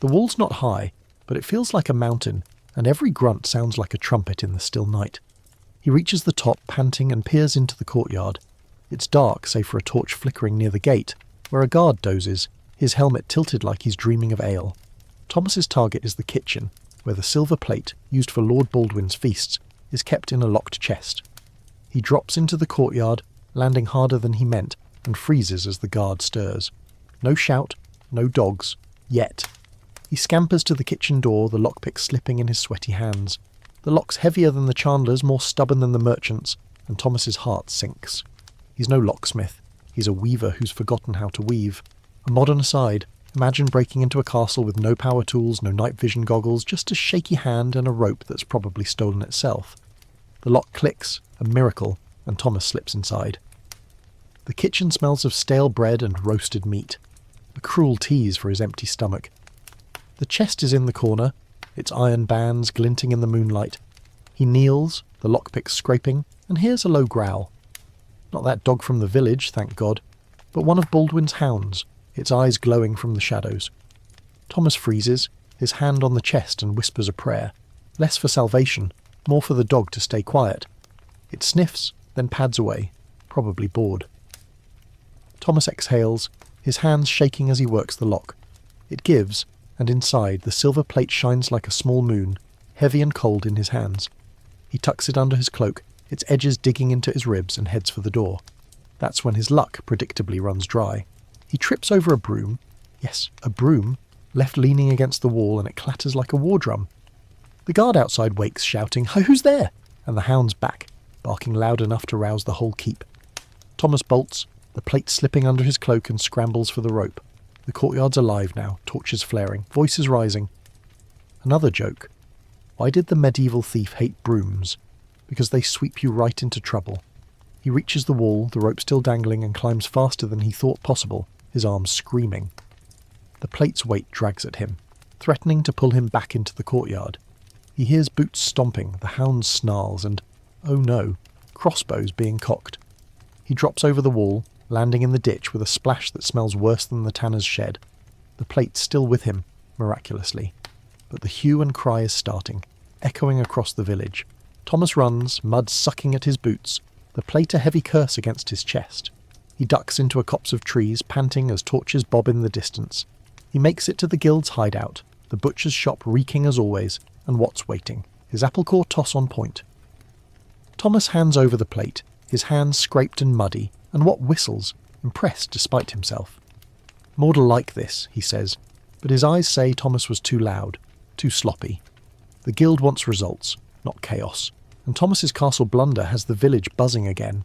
The wall's not high, but it feels like a mountain, and every grunt sounds like a trumpet in the still night. He reaches the top, panting, and peers into the courtyard. It's dark, save for a torch flickering near the gate, where a guard dozes, his helmet tilted like he's dreaming of ale. Thomas's target is the kitchen, where the silver plate, used for Lord Baldwin's feasts, is kept in a locked chest. He drops into the courtyard, landing harder than he meant, and freezes as the guard stirs. No shout, no dogs, yet. He scampers to the kitchen door, the lockpick slipping in his sweaty hands. The lock's heavier than the chandler's, more stubborn than the merchant's, and Thomas's heart sinks. He's no locksmith. He's a weaver who's forgotten how to weave. A modern aside, imagine breaking into a castle with no power tools, no night vision goggles, just a shaky hand and a rope that's probably stolen itself. The lock clicks, A miracle, and Thomas slips inside. The kitchen smells of stale bread and roasted meat. A cruel tease for his empty stomach. The chest is in the corner, its iron bands glinting in the moonlight. He kneels, the lockpick scraping, and hears a low growl. Not that dog from the village, thank God, but one of Baldwin's hounds, its eyes glowing from the shadows. Thomas freezes, his hand on the chest, and whispers a prayer. Less for salvation, more for the dog to stay quiet. It sniffs, then pads away, probably bored. Thomas exhales, his hands shaking as he works the lock. It gives, and inside the silver plate shines like a small moon, heavy and cold in his hands. He tucks it under his cloak, its edges digging into his ribs, and heads for the door. That's when his luck predictably runs dry. He trips over a broom. Yes, a broom, left leaning against the wall, and it clatters like a war drum. The guard outside wakes, shouting, "Who's there?" And the hound's back, barking loud enough to rouse the whole keep. Thomas bolts, the plate slipping under his cloak, and scrambles for the rope. The courtyard's alive now, torches flaring, voices rising. Another joke. Why did the medieval thief hate brooms? Because they sweep you right into trouble. He reaches the wall, the rope still dangling, and climbs faster than he thought possible, his arms screaming. The plate's weight drags at him, threatening to pull him back into the courtyard. He hears boots stomping, the hound snarls, and, oh no, crossbows being cocked. He drops over the wall, landing in the ditch with a splash that smells worse than the tanner's shed. The plate's still with him, miraculously. But the hue and cry is starting, echoing across the village. Thomas runs, mud sucking at his boots, the plate a heavy curse against his chest. He ducks into a copse of trees, panting as torches bob in the distance. He makes it to the guild's hideout, the butcher's shop reeking as always, and Watts waiting, his apple core toss on point. Thomas hands over the plate, his hands scraped and muddy, and Watt whistles, impressed despite himself. "Maude'll like this," he says, but his eyes say Thomas was too loud, too sloppy. The guild wants results, not chaos, and Thomas's castle blunder has the village buzzing again.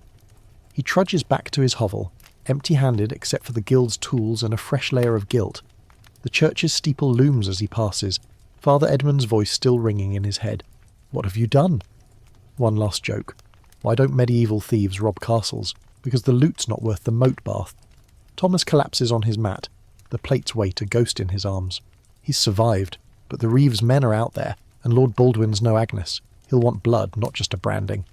He trudges back to his hovel, empty-handed except for the guild's tools and a fresh layer of guilt. The church's steeple looms as he passes, Father Edmund's voice still ringing in his head. "What have you done?" One last joke. Why don't medieval thieves rob castles? Because the loot's not worth the moat bath. Thomas collapses on his mat, the plate's weight a ghost in his arms. He's survived, but the Reeves men are out there, and Lord Baldwin's no Agnes. He'll want blood, not just a branding.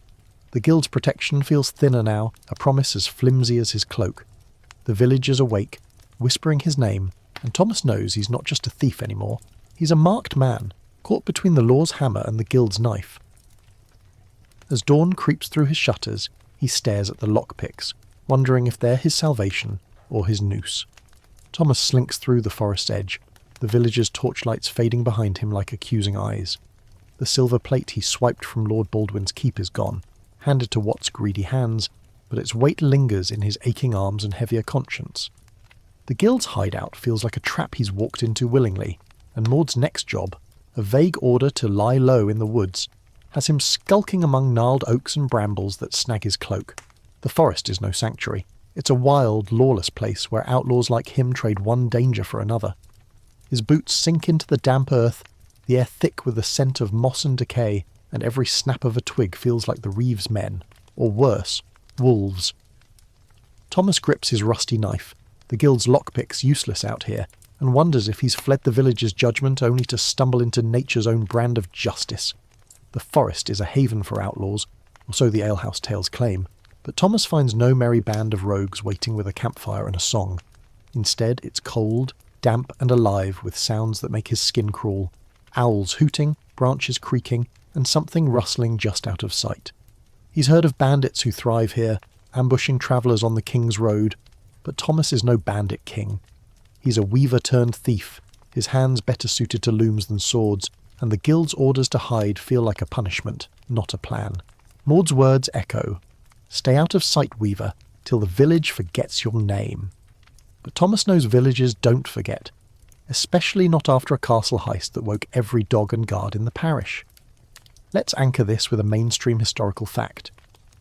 The guild's protection feels thinner now, a promise as flimsy as his cloak. The villagers awake, whispering his name, and Thomas knows he's not just a thief anymore. He's a marked man, caught between the law's hammer and the guild's knife. As dawn creeps through his shutters, he stares at the lockpicks, wondering if they're his salvation or his noose. Thomas slinks through the forest edge, the villagers' torchlights fading behind him like accusing eyes. The silver plate he swiped from Lord Baldwin's keep is gone, handed to Watt's greedy hands, but its weight lingers in his aching arms and heavier conscience. The guild's hideout feels like a trap he's walked into willingly, and Maud's next job, a vague order to lie low in the woods, has him skulking among gnarled oaks and brambles that snag his cloak. The forest is no sanctuary. It's a wild, lawless place where outlaws like him trade one danger for another. His boots sink into the damp earth, the air thick with the scent of moss and decay, and every snap of a twig feels like the Reeves men, or worse, wolves. Thomas grips his rusty knife, the guild's lockpick's useless out here, and wonders if he's fled the village's judgment only to stumble into nature's own brand of justice. The forest is a haven for outlaws, or so the alehouse tales claim, but Thomas finds no merry band of rogues waiting with a campfire and a song. Instead, it's cold, damp and alive with sounds that make his skin crawl. Owls hooting, branches creaking, and something rustling just out of sight. He's heard of bandits who thrive here, ambushing travellers on the King's Road, but Thomas is no bandit king. He's a weaver-turned-thief, his hands better suited to looms than swords, and the guild's orders to hide feel like a punishment, not a plan. Maud's words echo, "Stay out of sight, Weaver, till the village forgets your name." But Thomas knows villagers don't forget, especially not after a castle heist that woke every dog and guard in the parish. Let's anchor this with a mainstream historical fact.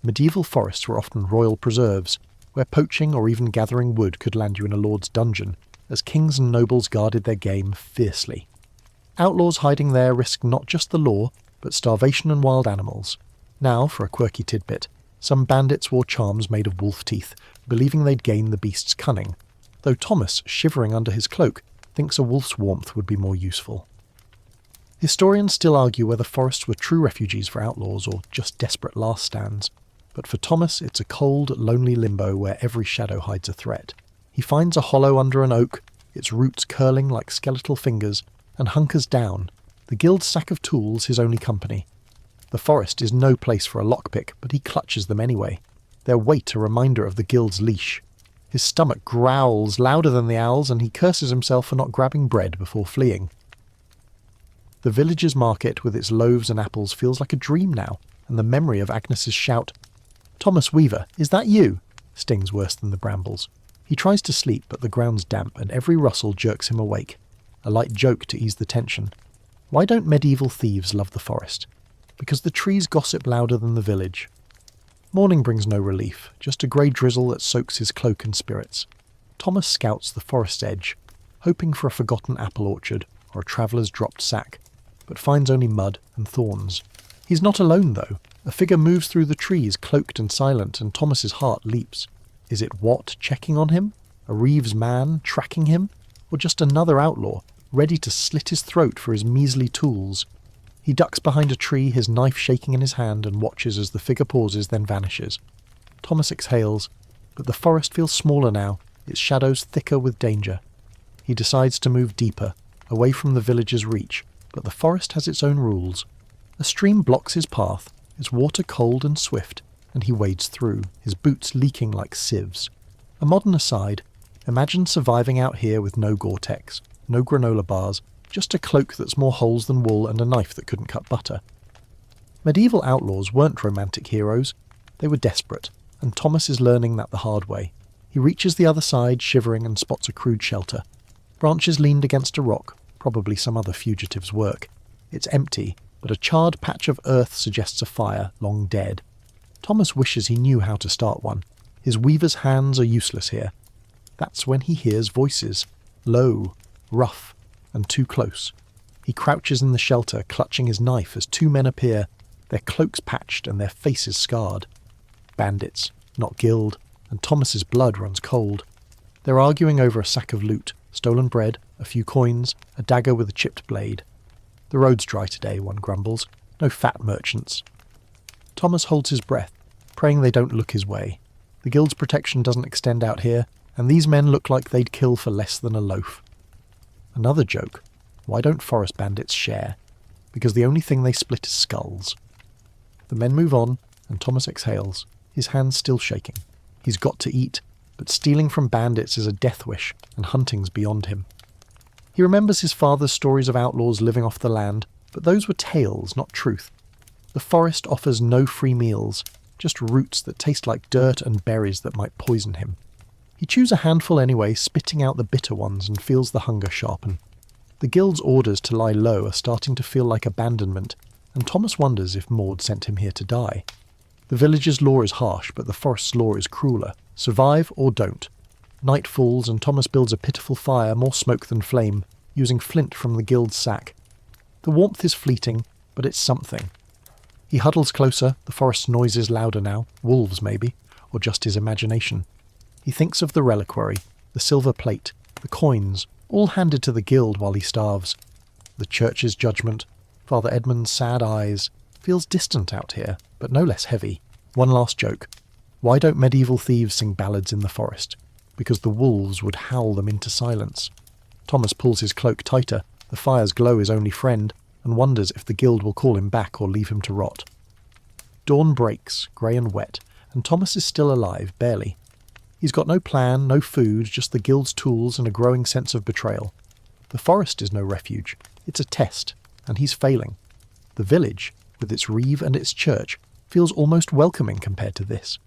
Medieval forests were often royal preserves, where poaching or even gathering wood could land you in a lord's dungeon, as kings and nobles guarded their game fiercely. Outlaws hiding there risked not just the law, but starvation and wild animals. Now, for a quirky tidbit, some bandits wore charms made of wolf teeth, believing they'd gain the beast's cunning, though Thomas, shivering under his cloak, thinks a wolf's warmth would be more useful. Historians still argue whether forests were true refuges for outlaws or just desperate last stands, but for Thomas it's a cold, lonely limbo where every shadow hides a threat. He finds a hollow under an oak, its roots curling like skeletal fingers, and hunkers down, the guild's sack of tools his only company. The forest is no place for a lockpick, but he clutches them anyway, their weight a reminder of the guild's leash. His stomach growls louder than the owl's, and he curses himself for not grabbing bread before fleeing. The village's market with its loaves and apples feels like a dream now, and the memory of Agnes's shout, "Thomas Weaver, is that you?" stings worse than the brambles. He tries to sleep, but the ground's damp and every rustle jerks him awake. A light joke to ease the tension. Why don't medieval thieves love the forest? Because the trees gossip louder than the village. Morning brings no relief, just a grey drizzle that soaks his cloak and spirits. Thomas scouts the forest's edge, hoping for a forgotten apple orchard or a traveller's dropped sack, but finds only mud and thorns. He's not alone, though. A figure moves through the trees, cloaked and silent, and Thomas's heart leaps. Is it Watt checking on him? A Reeves man tracking him? Or just another outlaw, ready to slit his throat for his measly tools? He ducks behind a tree, his knife shaking in his hand, and watches as the figure pauses, then vanishes. Thomas exhales, but the forest feels smaller now, its shadows thicker with danger. He decides to move deeper, away from the village's reach, but the forest has its own rules. A stream blocks his path, its water cold and swift, and he wades through, his boots leaking like sieves. A modern aside, imagine surviving out here with no Gore-Tex, no granola bars, just a cloak that's more holes than wool and a knife that couldn't cut butter. Medieval outlaws weren't romantic heroes, they were desperate, and Thomas is learning that the hard way. He reaches the other side, shivering, and spots a crude shelter. Branches leaned against a rock, probably some other fugitive's work. It's empty, but a charred patch of earth suggests a fire, long dead. Thomas wishes he knew how to start one. His weaver's hands are useless here. That's when he hears voices, low, rough, and too close. He crouches in the shelter, clutching his knife as two men appear, their cloaks patched and their faces scarred. Bandits, not guild, and Thomas's blood runs cold. They're arguing over a sack of loot, stolen bread, a few coins, a dagger with a chipped blade. The road's dry today, one grumbles. No fat merchants. Thomas holds his breath, praying they don't look his way. The guild's protection doesn't extend out here, and these men look like they'd kill for less than a loaf. Another joke. Why don't forest bandits share? Because the only thing they split is skulls. The men move on, and Thomas exhales, his hands still shaking. He's got to eat, but stealing from bandits is a death wish, and hunting's beyond him. He remembers his father's stories of outlaws living off the land, but those were tales, not truth. The forest offers no free meals, just roots that taste like dirt and berries that might poison him. He chews a handful anyway, spitting out the bitter ones, and feels the hunger sharpen. The guild's orders to lie low are starting to feel like abandonment, and Thomas wonders if Maud sent him here to die. The village's law is harsh, but the forest's law is crueler. Survive or don't. Night falls, and Thomas builds a pitiful fire, more smoke than flame, using flint from the guild's sack. The warmth is fleeting, but it's something. He huddles closer, the forest's noise is louder now, wolves maybe, or just his imagination. He thinks of the reliquary, the silver plate, the coins, all handed to the guild while he starves. The church's judgment, Father Edmund's sad eyes, feels distant out here, but no less heavy. One last joke. Why don't medieval thieves sing ballads in the forest? Because the wolves would howl them into silence. Thomas pulls his cloak tighter, the fire's glow his only friend, and wonders if the guild will call him back or leave him to rot. Dawn breaks, grey and wet, and Thomas is still alive, barely. He's got no plan, no food, just the guild's tools and a growing sense of betrayal. The forest is no refuge. It's a test, and he's failing. The village, with its reeve and its church, feels almost welcoming compared to this.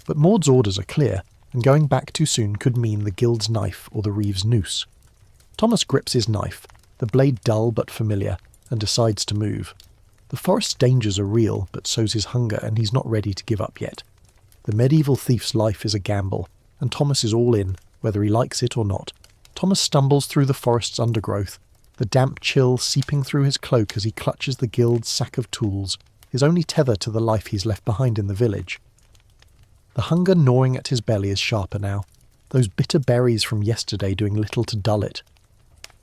But Maud's orders are clear, and going back too soon could mean the guild's knife or the reeve's noose. Thomas grips his knife, the blade dull but familiar, and decides to move. The forest's dangers are real, but so's his hunger, and he's not ready to give up yet. The medieval thief's life is a gamble, and Thomas is all in, whether he likes it or not. Thomas stumbles through the forest's undergrowth, the damp chill seeping through his cloak as he clutches the guild's sack of tools. his only tether to the life he's left behind in the village. The hunger gnawing at his belly is sharper now, those bitter berries from yesterday doing little to dull it.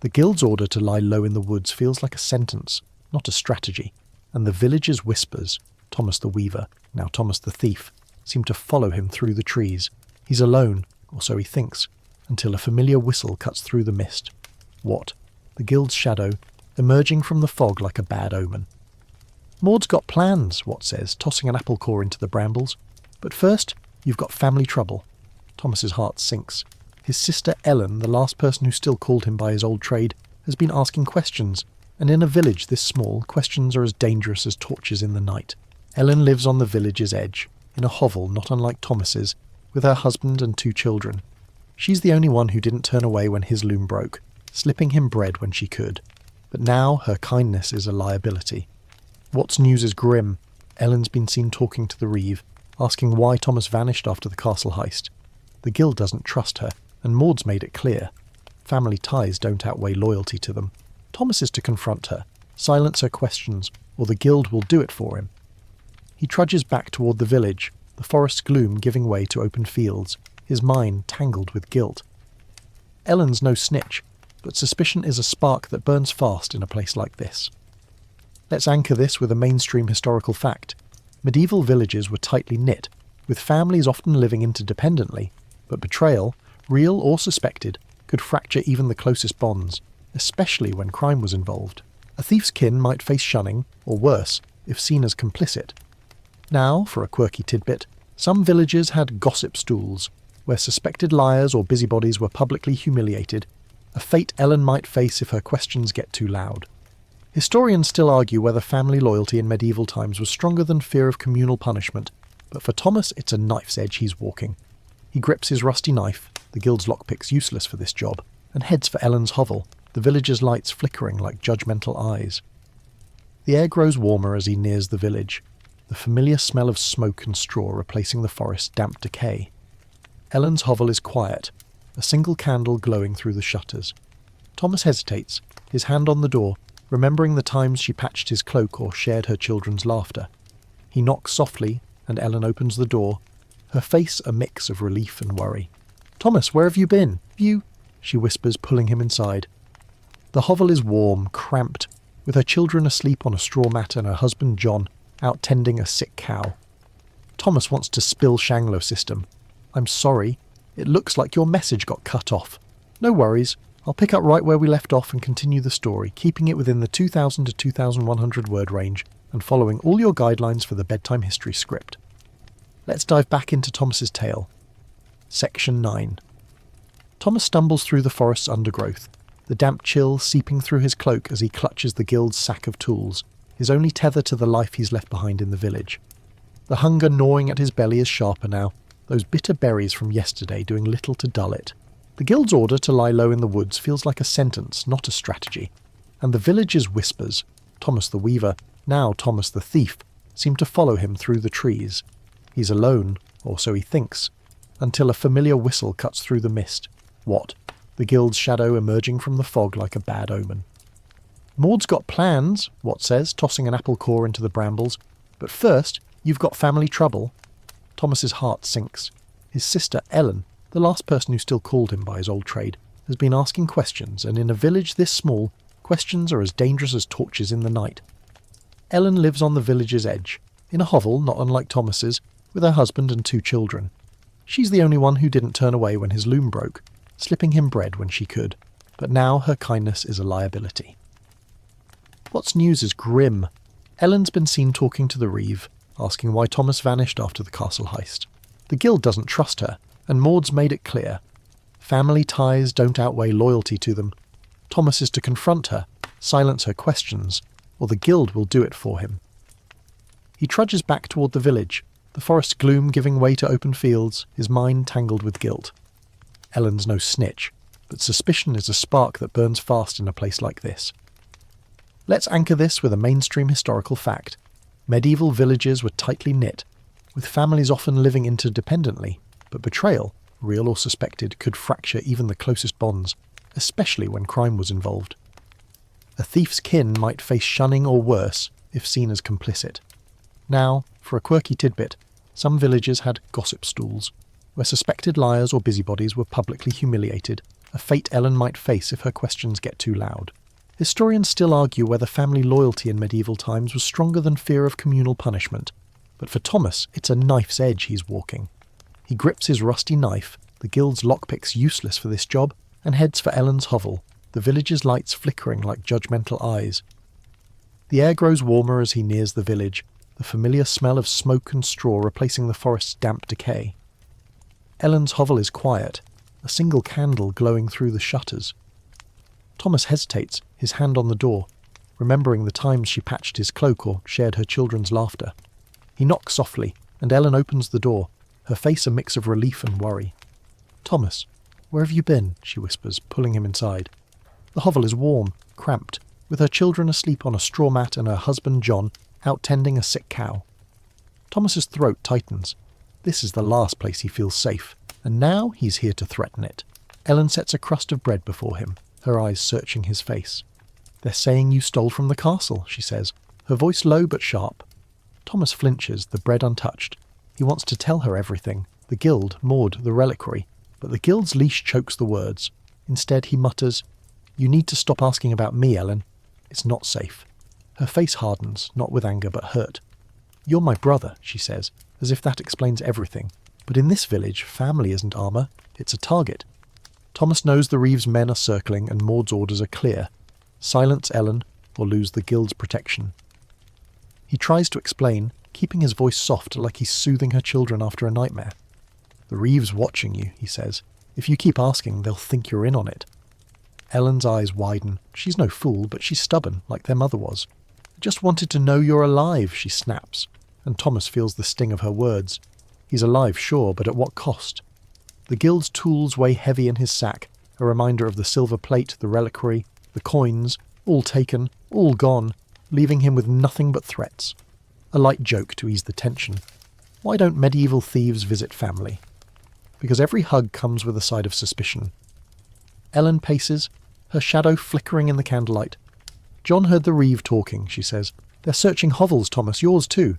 The guild's order to lie low in the woods feels like a sentence, not a strategy, and the village's whispers, Thomas the Weaver, now Thomas the Thief, seem to follow him through the trees. He's alone, or so he thinks, until a familiar whistle cuts through the mist. What? The guild's shadow, emerging from the fog like a bad omen. "Maud's got plans," Wat says, tossing an apple core into the brambles. "But first, you've got family trouble." Thomas's heart sinks. His sister Ellen, the last person who still called him by his old trade, has been asking questions, and in a village this small, questions are as dangerous as torches in the night. Ellen lives on the village's edge, in a hovel not unlike Thomas's, with her husband and 2 children. She's the only one who didn't turn away when his loom broke, slipping him bread when she could. But now her kindness is a liability. Wat's news is grim. Ellen's been seen talking to the reeve, asking why Thomas vanished after the castle heist. The guild doesn't trust her, and Maud's made it clear. Family ties don't outweigh loyalty to them. Thomas is to confront her, silence her questions, or the guild will do it for him. He trudges back toward the village, the forest gloom giving way to open fields, his mind tangled with guilt. Ellen's no snitch, but suspicion is a spark that burns fast in a place like this. Let's anchor this with a mainstream historical fact. Medieval villages were tightly knit, with families often living interdependently, but betrayal, real or suspected, could fracture even the closest bonds, especially when crime was involved. A thief's kin might face shunning, or worse, if seen as complicit. Now, for a quirky tidbit, some villages had gossip stools, where suspected liars or busybodies were publicly humiliated, a fate Ellen might face if her questions get too loud. Historians still argue whether family loyalty in medieval times was stronger than fear of communal punishment, but for Thomas it's a knife's edge he's walking. He grips his rusty knife, the guild's lockpick's useless for this job, and heads for Ellen's hovel, the village's lights flickering like judgmental eyes. The air grows warmer as he nears the village, the familiar smell of smoke and straw replacing the forest's damp decay. Ellen's hovel is quiet, a single candle glowing through the shutters. Thomas hesitates, his hand on the door, remembering the times she patched his cloak or shared her children's laughter. He knocks softly, and Ellen opens the door, her face a mix of relief and worry. "Thomas, where have you been? You—" she whispers, pulling him inside. The hovel is warm, cramped, with her children asleep on a straw mat and her husband John out tending a sick cow. Thomas wants to spill Shanglo system. "I'm sorry. It looks like your message got cut off. No worries. I'll pick up right where we left off and continue the story, keeping it within the 2,000 to 2,100 word range and following all your guidelines for the bedtime history script." Let's dive back into Thomas's tale. Section 9. Thomas stumbles through the forest's undergrowth, the damp chill seeping through his cloak as he clutches the guild's sack of tools, his only tether to the life he's left behind in the village. The hunger gnawing at his belly is sharper now, those bitter berries from yesterday doing little to dull it. The guild's order to lie low in the woods feels like a sentence, not a strategy, and the village's whispers, Thomas the Weaver, now Thomas the Thief, seem to follow him through the trees. He's alone, or so he thinks, until a familiar whistle cuts through the mist. What? The guild's shadow emerging from the fog like a bad omen. "Maud's got plans," Wat says, tossing an apple core into the brambles. "But first, you've got family trouble." Thomas's heart sinks. His sister Ellen, the last person who still called him by his old trade, has been asking questions, and in a village this small, questions are as dangerous as torches in the night. Ellen lives on the village's edge, in a hovel not unlike Thomas's, with her husband and 2 children. She's the only one who didn't turn away when his loom broke, slipping him bread when she could, but now her kindness is a liability. Wat's news is grim. Ellen's been seen talking to the reeve, asking why Thomas vanished after the castle heist. The guild doesn't trust her, and Maud's made it clear. Family ties don't outweigh loyalty to them. Thomas is to confront her, silence her questions, or the guild will do it for him. He trudges back toward the village, the forest gloom giving way to open fields, his mind tangled with guilt. Ellen's no snitch, but suspicion is a spark that burns fast in a place like this. Let's anchor this with a mainstream historical fact. Medieval villages were tightly knit, with families often living interdependently, but betrayal, real or suspected, could fracture even the closest bonds, especially when crime was involved. A thief's kin might face shunning or worse if seen as complicit. Now, for a quirky tidbit, some villages had gossip stools, where suspected liars or busybodies were publicly humiliated, a fate Ellen might face if her questions get too loud. Historians still argue whether family loyalty in medieval times was stronger than fear of communal punishment, but for Thomas, it's a knife's edge he's walking. He grips his rusty knife, the guild's lockpicks useless for this job, and heads for Ellen's hovel, the village's lights flickering like judgmental eyes. The air grows warmer as he nears the village, the familiar smell of smoke and straw replacing the forest's damp decay. Ellen's hovel is quiet, a single candle glowing through the shutters. Thomas hesitates, his hand on the door, remembering the times she patched his cloak or shared her children's laughter. He knocks softly, and Ellen opens the door, her face a mix of relief and worry. "Thomas, where have you been?" she whispers, pulling him inside. The hovel is warm, cramped, with her children asleep on a straw mat and her husband John out tending a sick cow. Thomas's throat tightens. This is the last place he feels safe, and now he's here to threaten it. Ellen sets a crust of bread before him, her eyes searching his face. "They're saying you stole from the castle," she says, her voice low but sharp. Thomas flinches, the bread untouched. He wants to tell her everything, the guild, Maud, the reliquary, but the guild's leash chokes the words. Instead he mutters, "You need to stop asking about me, Ellen. It's not safe." Her face hardens, not with anger but hurt. "You're my brother," she says, as if that explains everything. But in this village, family isn't armour, it's a target. Thomas knows the Reeves men are circling and Maud's orders are clear. Silence Ellen, or lose the guild's protection. He tries to explain, keeping his voice soft like he's soothing her children after a nightmare. "The Reeves watching you," he says. "If you keep asking, they'll think you're in on it." Ellen's eyes widen. She's no fool, but she's stubborn, like their mother was. "I just wanted to know you're alive," she snaps, and Thomas feels the sting of her words. He's alive, sure, but at what cost? The guild's tools weigh heavy in his sack, a reminder of the silver plate, the reliquary, the coins, all taken, all gone, leaving him with nothing but threats. A light joke to ease the tension. Why don't medieval thieves visit family? Because every hug comes with a side of suspicion. Ellen paces, her shadow flickering in the candlelight. "John heard the Reeve talking," she says. "They're searching hovels, Thomas, yours too."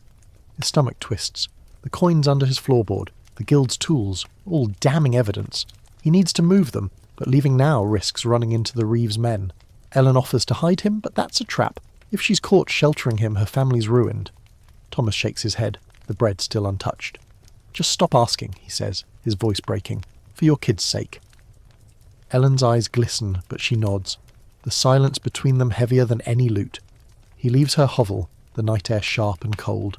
His stomach twists. The coins under his floorboard, the guild's tools, all damning evidence. He needs to move them, but leaving now risks running into the Reeves men. Ellen offers to hide him, but that's a trap. If she's caught sheltering him, her family's ruined. Thomas shakes his head, the bread still untouched. "Just stop asking," he says, his voice breaking. "For your kid's sake." Ellen's eyes glisten, but she nods, the silence between them heavier than any loot. He leaves her hovel, the night air sharp and cold.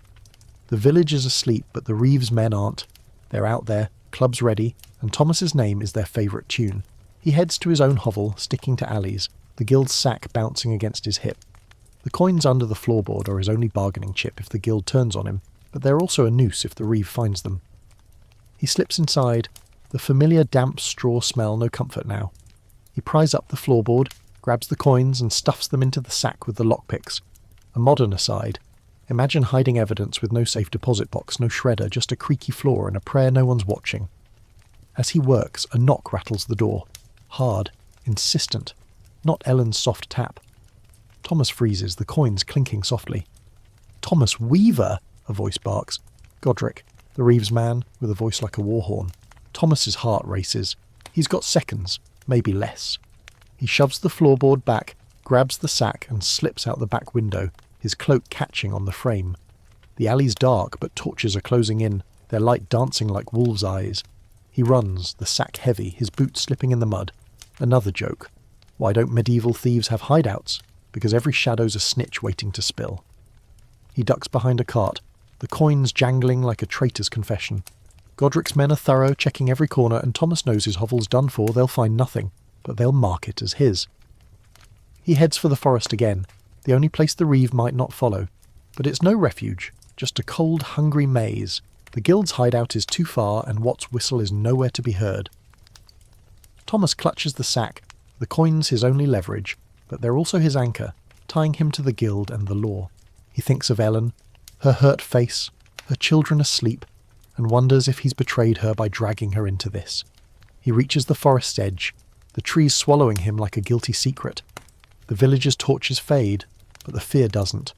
The village is asleep, but the Reeves men aren't. They're out there, clubs ready, and Thomas's name is their favourite tune. He heads to his own hovel, sticking to alleys, the guild's sack bouncing against his hip. The coins under the floorboard are his only bargaining chip if the guild turns on him, but they're also a noose if the Reeve finds them. He slips inside, the familiar damp straw smell no comfort now. He pries up the floorboard, grabs the coins and stuffs them into the sack with the lockpicks. A modern aside. Imagine hiding evidence with no safe deposit box, no shredder, just a creaky floor and a prayer no one's watching. As he works, a knock rattles the door. Hard, insistent, not Ellen's soft tap. Thomas freezes, the coins clinking softly. "Thomas Weaver!" a voice barks. Godric, the Reeves man, with a voice like a war horn. Thomas's heart races. He's got seconds, maybe less. He shoves the floorboard back, grabs the sack and slips out the back window, his cloak catching on the frame. The alley's dark, but torches are closing in, their light dancing like wolves' eyes. He runs, the sack heavy, his boots slipping in the mud. Another joke. Why don't medieval thieves have hideouts? Because every shadow's a snitch waiting to spill. He ducks behind a cart, the coins jangling like a traitor's confession. Godric's men are thorough, checking every corner, and Thomas knows his hovel's done for. They'll find nothing, but they'll mark it as his. He heads for the forest again, the only place the Reeve might not follow. But it's no refuge, just a cold, hungry maze. The guild's hideout is too far, and Watt's whistle is nowhere to be heard. Thomas clutches the sack, the coins his only leverage, but they're also his anchor, tying him to the guild and the law. He thinks of Ellen, her hurt face, her children asleep, and wonders if he's betrayed her by dragging her into this. He reaches the forest's edge, the trees swallowing him like a guilty secret. The village's torches fade, but the fear doesn't.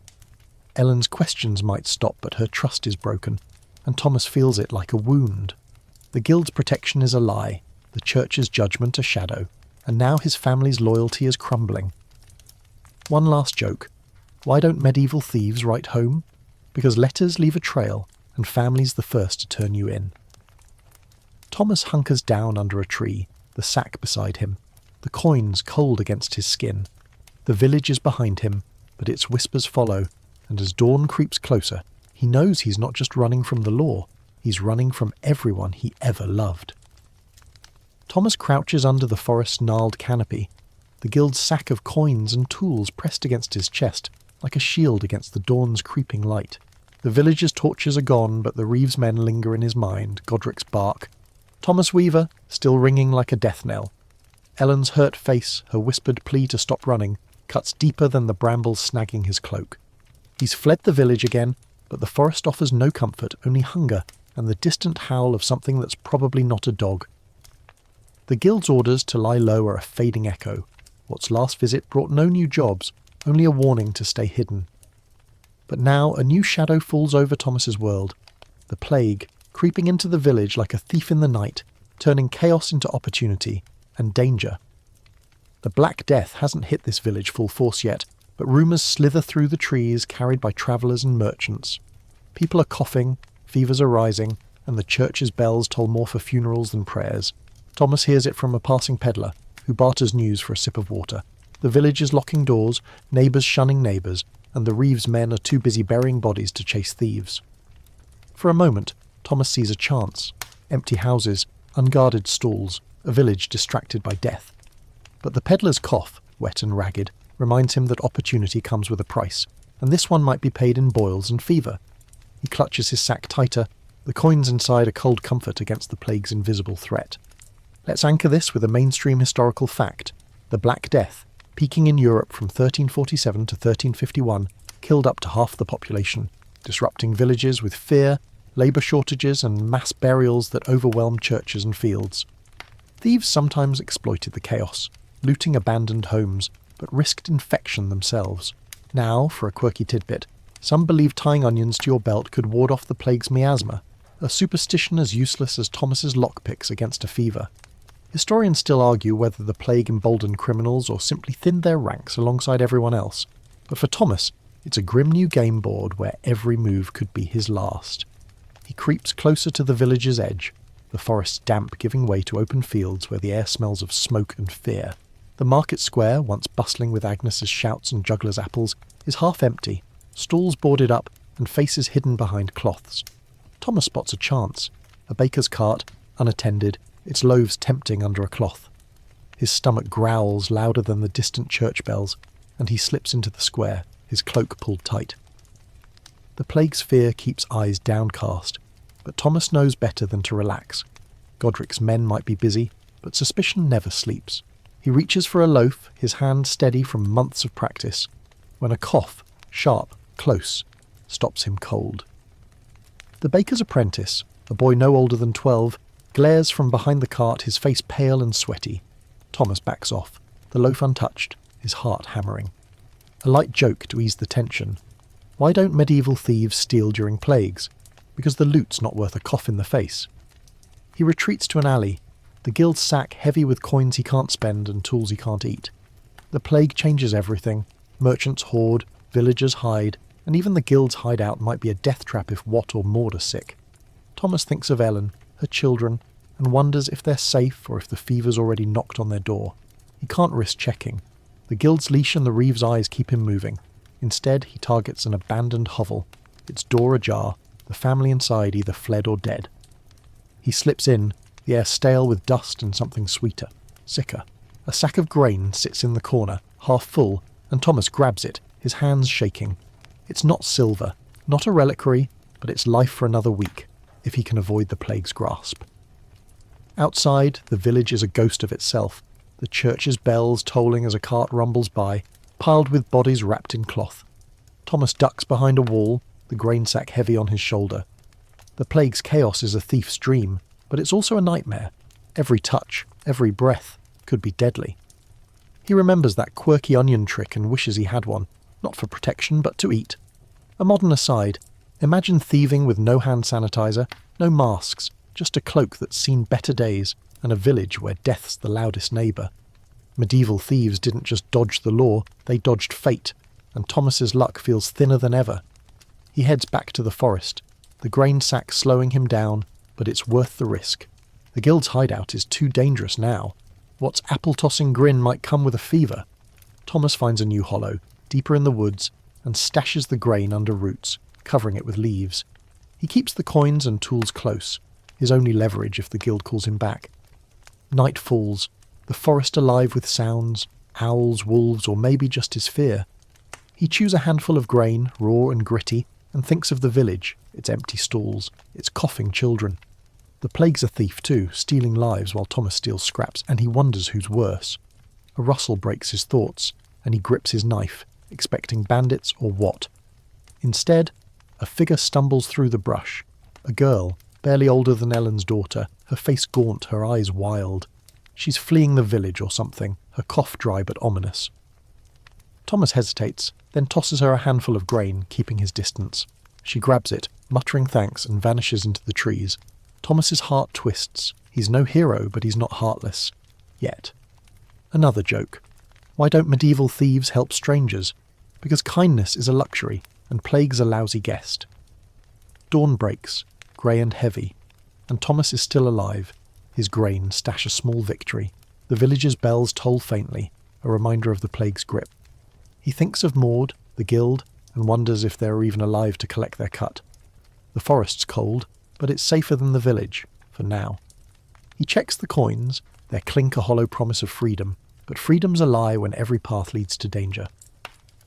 Ellen's questions might stop, but her trust is broken, and Thomas feels it like a wound. The guild's protection is a lie, the church's judgment a shadow, and now his family's loyalty is crumbling. One last joke. Why don't medieval thieves write home? Because letters leave a trail, and family's the first to turn you in. Thomas hunkers down under a tree, the sack beside him, the coins cold against his skin. The village is behind him, but its whispers follow, and as dawn creeps closer, he knows he's not just running from the law, he's running from everyone he ever loved. Thomas crouches under the forest's gnarled canopy, the guild's sack of coins and tools pressed against his chest, like a shield against the dawn's creeping light. The villagers' torches are gone, but the Reeves men linger in his mind, Godric's bark. Thomas Weaver, still ringing like a death knell. Ellen's hurt face, her whispered plea to stop running, cuts deeper than the brambles snagging his cloak. He's fled the village again, but the forest offers no comfort, only hunger, and the distant howl of something that's probably not a dog. The guild's orders to lie low are a fading echo. What's last visit brought no new jobs, only a warning to stay hidden. But now a new shadow falls over Thomas's world. The plague, creeping into the village like a thief in the night, turning chaos into opportunity, and danger. The Black Death hasn't hit this village full force yet, but rumours slither through the trees carried by travellers and merchants. People are coughing, fevers are rising, and the church's bells toll more for funerals than prayers. Thomas hears it from a passing peddler, who barters news for a sip of water. The village is locking doors, neighbours shunning neighbours, and the Reeves men are too busy burying bodies to chase thieves. For a moment, Thomas sees a chance. Empty houses, unguarded stalls, a village distracted by death. But the peddler's cough, wet and ragged, reminds him that opportunity comes with a price, and this one might be paid in boils and fever. He clutches his sack tighter, the coins inside a cold comfort against the plague's invisible threat. Let's anchor this with a mainstream historical fact. The Black Death, peaking in Europe from 1347 to 1351, killed up to half the population, disrupting villages with fear, labour shortages and mass burials that overwhelmed churches and fields. Thieves sometimes exploited the chaos, looting abandoned homes, but risked infection themselves. Now, for a quirky tidbit, some believe tying onions to your belt could ward off the plague's miasma, a superstition as useless as Thomas's lockpicks against a fever. Historians still argue whether the plague emboldened criminals or simply thinned their ranks alongside everyone else, but for Thomas, it's a grim new game board where every move could be his last. He creeps closer to the village's edge, the forest's damp giving way to open fields where the air smells of smoke and fear. The market square, once bustling with Agnes's shouts and jugglers' apples, is half empty, stalls boarded up and faces hidden behind cloths. Thomas spots a chance, a baker's cart, unattended, its loaves tempting under a cloth. His stomach growls louder than the distant church bells, and he slips into the square, his cloak pulled tight. The plague's fear keeps eyes downcast, but Thomas knows better than to relax. Godric's men might be busy, but suspicion never sleeps. He reaches for a loaf, his hand steady from months of practice, when a cough, sharp, close, stops him cold. The baker's apprentice, a boy no older than 12, glares from behind the cart, his face pale and sweaty. Thomas backs off, the loaf untouched, his heart hammering. A light joke to ease the tension. Why don't medieval thieves steal during plagues? Because the loot's not worth a cough in the face. He retreats to an alley, the guild's sack heavy with coins he can't spend and tools he can't eat. The plague changes everything. Merchants hoard, villagers hide, and even the guild's hideout might be a death trap if Watt or Maud are sick. Thomas thinks of Ellen, her children, and wonders if they're safe or if the fever's already knocked on their door. He can't risk checking. The guild's leash and the Reeves' eyes keep him moving. Instead, he targets an abandoned hovel, its door ajar, the family inside either fled or dead. He slips in, the air stale with dust and something sweeter, sicker. A sack of grain sits in the corner, half full, and Thomas grabs it, his hands shaking. It's not silver, not a reliquary, but it's life for another week, if he can avoid the plague's grasp. Outside, the village is a ghost of itself, the church's bells tolling as a cart rumbles by, piled with bodies wrapped in cloth. Thomas ducks behind a wall, the grain sack heavy on his shoulder. The plague's chaos is a thief's dream, but it's also a nightmare. Every touch, every breath, could be deadly. He remembers that quirky onion trick and wishes he had one, not for protection but to eat. A modern aside, imagine thieving with no hand sanitizer, no masks, just a cloak that's seen better days, and a village where death's the loudest neighbour. Medieval thieves didn't just dodge the law, they dodged fate, and Thomas's luck feels thinner than ever. He heads back to the forest, the grain sack slowing him down, but it's worth the risk. The guild's hideout is too dangerous now. What's apple-tossing grin might come with a fever. Thomas finds a new hollow, deeper in the woods, and stashes the grain under roots, covering it with leaves. He keeps the coins and tools close, his only leverage if the guild calls him back. Night falls, the forest alive with sounds, owls, wolves, or maybe just his fear. He chews a handful of grain, raw and gritty, and thinks of the village, its empty stalls, its coughing children. The plague's a thief too, stealing lives while Thomas steals scraps, and he wonders who's worse. A rustle breaks his thoughts, and he grips his knife, expecting bandits or what. Instead, a figure stumbles through the brush. A girl, barely older than Ellen's daughter, her face gaunt, her eyes wild. She's fleeing the village or something, her cough dry but ominous. Thomas hesitates, then tosses her a handful of grain, keeping his distance. She grabs it, muttering thanks, and vanishes into the trees. Thomas's heart twists. He's no hero, but he's not heartless. Yet. Another joke. Why don't medieval thieves help strangers? Because kindness is a luxury, and plague's a lousy guest. Dawn breaks, grey and heavy, and Thomas is still alive. His grain stash a small victory. The village's bells toll faintly, a reminder of the plague's grip. He thinks of Maud, the guild, and wonders if they're even alive to collect their cut. The forest's cold, but it's safer than the village, for now. He checks the coins, their clink a hollow promise of freedom, but freedom's a lie when every path leads to danger.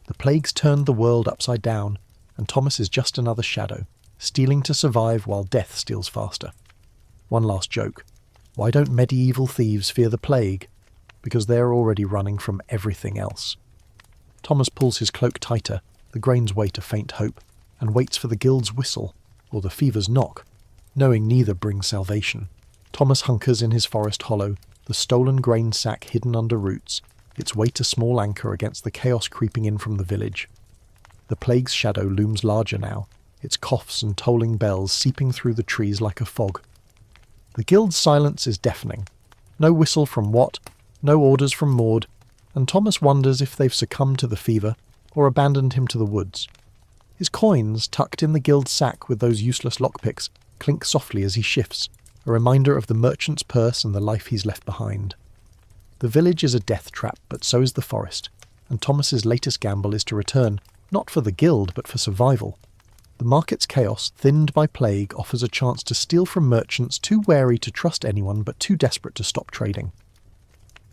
The plague's turned the world upside down, and Thomas is just another shadow, stealing to survive while death steals faster. One last joke. Why don't medieval thieves fear the plague? Because they're already running from everything else. Thomas pulls his cloak tighter, the grains wait a faint hope, and waits for the guild's whistle, or the fever's knock, knowing neither brings salvation. Thomas hunkers in his forest hollow, the stolen grain sack hidden under roots, its weight a small anchor against the chaos creeping in from the village. The plague's shadow looms larger now, its coughs and tolling bells seeping through the trees like a fog. The guild's silence is deafening. No whistle from Watt, no orders from Maud, and Thomas wonders if they've succumbed to the fever or abandoned him to the woods. His coins, tucked in the guild sack with those useless lockpicks, clink softly as he shifts, a reminder of the merchant's purse and the life he's left behind. The village is a death trap, but so is the forest, and Thomas's latest gamble is to return, not for the guild, but for survival. The market's chaos, thinned by plague, offers a chance to steal from merchants too wary to trust anyone but too desperate to stop trading.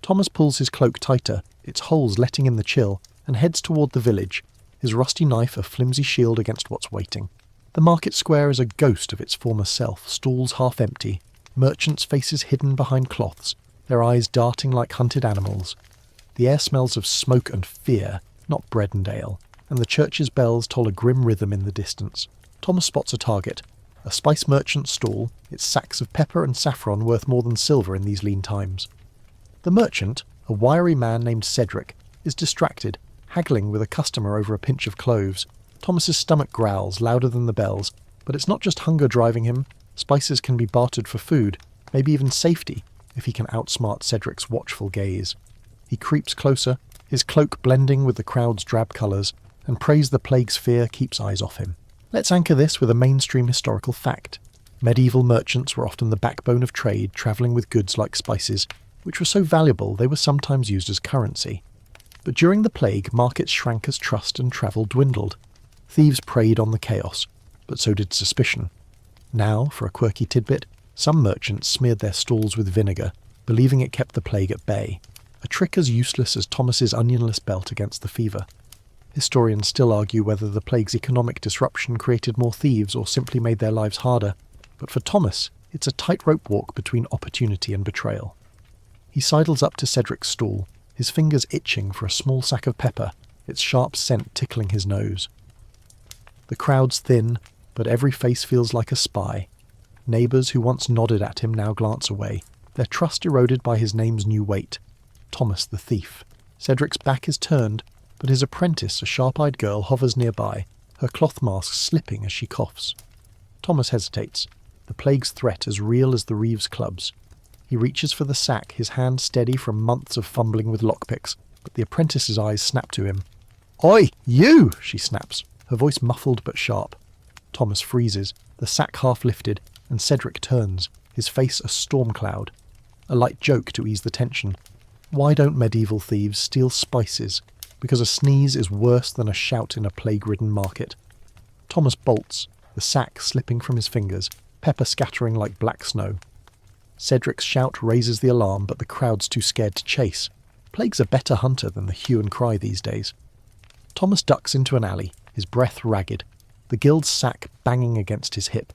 Thomas pulls his cloak tighter, its holes letting in the chill, and heads toward the village, his rusty knife a flimsy shield against what's waiting. The market square is a ghost of its former self, stalls half empty, merchants' faces hidden behind cloths, their eyes darting like hunted animals. The air smells of smoke and fear, not bread and ale, and the church's bells toll a grim rhythm in the distance. Thomas spots a target, a spice merchant's stall, its sacks of pepper and saffron worth more than silver in these lean times. The merchant, a wiry man named Cedric, is distracted, haggling with a customer over a pinch of cloves. Thomas's stomach growls louder than the bells, but it's not just hunger driving him. Spices can be bartered for food, maybe even safety, if he can outsmart Cedric's watchful gaze. He creeps closer, his cloak blending with the crowd's drab colours, and prays the plague's fear keeps eyes off him. Let's anchor this with a mainstream historical fact. Medieval merchants were often the backbone of trade, travelling with goods like spices, which were so valuable they were sometimes used as currency. But during the plague, markets shrank as trust and travel dwindled. Thieves preyed on the chaos, but so did suspicion. Now, for a quirky tidbit, some merchants smeared their stalls with vinegar, believing it kept the plague at bay, a trick as useless as Thomas's onionless belt against the fever. Historians still argue whether the plague's economic disruption created more thieves or simply made their lives harder, but for Thomas, it's a tightrope walk between opportunity and betrayal. He sidles up to Cedric's stall, his fingers itching for a small sack of pepper, its sharp scent tickling his nose. The crowd's thin, but every face feels like a spy. Neighbours who once nodded at him now glance away, their trust eroded by his name's new weight. Thomas the thief. Cedric's back is turned, but his apprentice, a sharp-eyed girl, hovers nearby, her cloth mask slipping as she coughs. Thomas hesitates, the plague's threat as real as the Reeves clubs. He reaches for the sack, his hand steady from months of fumbling with lockpicks, but the apprentice's eyes snap to him. "Oi, you!" she snaps, her voice muffled but sharp. Thomas freezes, the sack half lifted, and Cedric turns, his face a storm cloud. A light joke to ease the tension. Why don't medieval thieves steal spices? Because a sneeze is worse than a shout in a plague-ridden market. Thomas bolts, the sack slipping from his fingers, pepper scattering like black snow. Cedric's shout raises the alarm, but the crowd's too scared to chase. Plague's a better hunter than the hue and cry these days. Thomas ducks into an alley, his breath ragged, the guild's sack banging against his hip.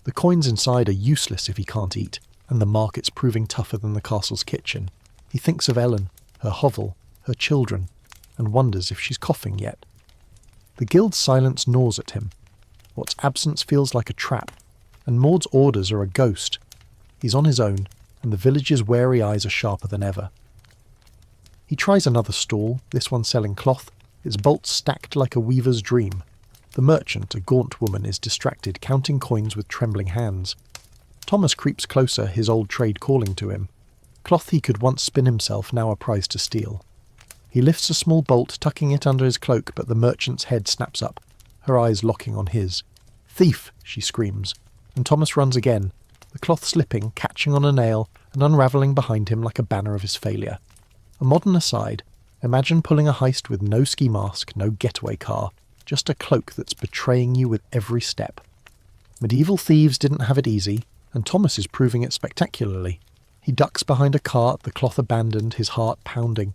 The coins inside are useless if he can't eat, and the market's proving tougher than the castle's kitchen. He thinks of Ellen, her hovel, her children, and wonders if she's coughing yet. The guild's silence gnaws at him. What's absence feels like a trap, and Maud's orders are a ghost. He's on his own, and the village's wary eyes are sharper than ever. He tries another stall, this one selling cloth, its bolts stacked like a weaver's dream. The merchant, a gaunt woman, is distracted, counting coins with trembling hands. Thomas creeps closer, his old trade calling to him. Cloth he could once spin himself, now a prize to steal. He lifts a small bolt, tucking it under his cloak, but the merchant's head snaps up, her eyes locking on his. "Thief!" she screams, and Thomas runs again, the cloth slipping, catching on a nail, and unravelling behind him like a banner of his failure. A modern aside, imagine pulling a heist with no ski mask, no getaway car, just a cloak that's betraying you with every step. Medieval thieves didn't have it easy, and Thomas is proving it spectacularly. He ducks behind a cart, the cloth abandoned, his heart pounding.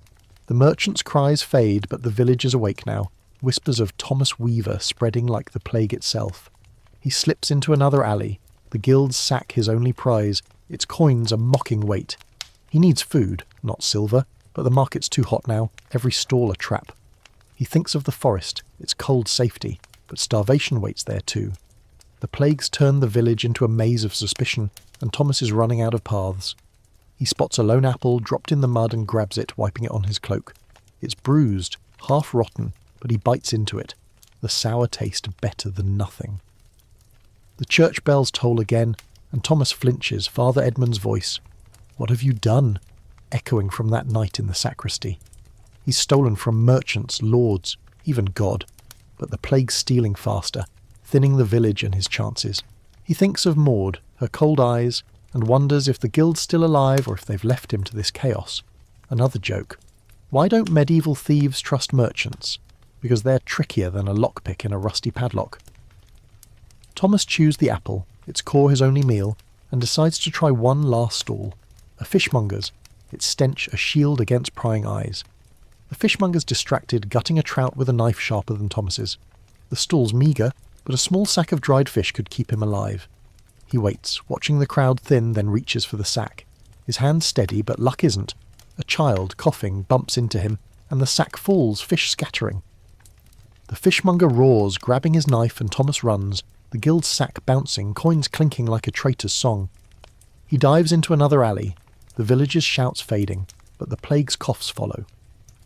The merchant's cries fade, but the village is awake now, whispers of Thomas Weaver spreading like the plague itself. He slips into another alley, the guild's sack his only prize, its coins a mocking weight. He needs food, not silver, but the market's too hot now, every stall a trap. He thinks of the forest, its cold safety, but starvation waits there too. The plague's turned the village into a maze of suspicion, and Thomas is running out of paths. He spots a lone apple, dropped in the mud, and grabs it, wiping it on his cloak. It's bruised, half rotten, but he bites into it, the sour taste better than nothing. The church bells toll again, and Thomas flinches, Father Edmund's voice. "What have you done?" echoing from that night in the sacristy. He's stolen from merchants, lords, even God, but the plague's stealing faster, thinning the village and his chances. He thinks of Maud, her cold eyes, and wonders if the guild's still alive or if they've left him to this chaos. Another joke. Why don't medieval thieves trust merchants? Because they're trickier than a lockpick in a rusty padlock. Thomas chews the apple, its core his only meal, and decides to try one last stall. A fishmonger's, its stench a shield against prying eyes. The fishmonger's distracted, gutting a trout with a knife sharper than Thomas's. The stall's meagre, but a small sack of dried fish could keep him alive. He waits, watching the crowd thin, then reaches for the sack. His hand steady, but luck isn't. A child, coughing, bumps into him, and the sack falls, fish scattering. The fishmonger roars, grabbing his knife, and Thomas runs, the guild's sack bouncing, coins clinking like a traitor's song. He dives into another alley, the village's shouts fading, but the plague's coughs follow.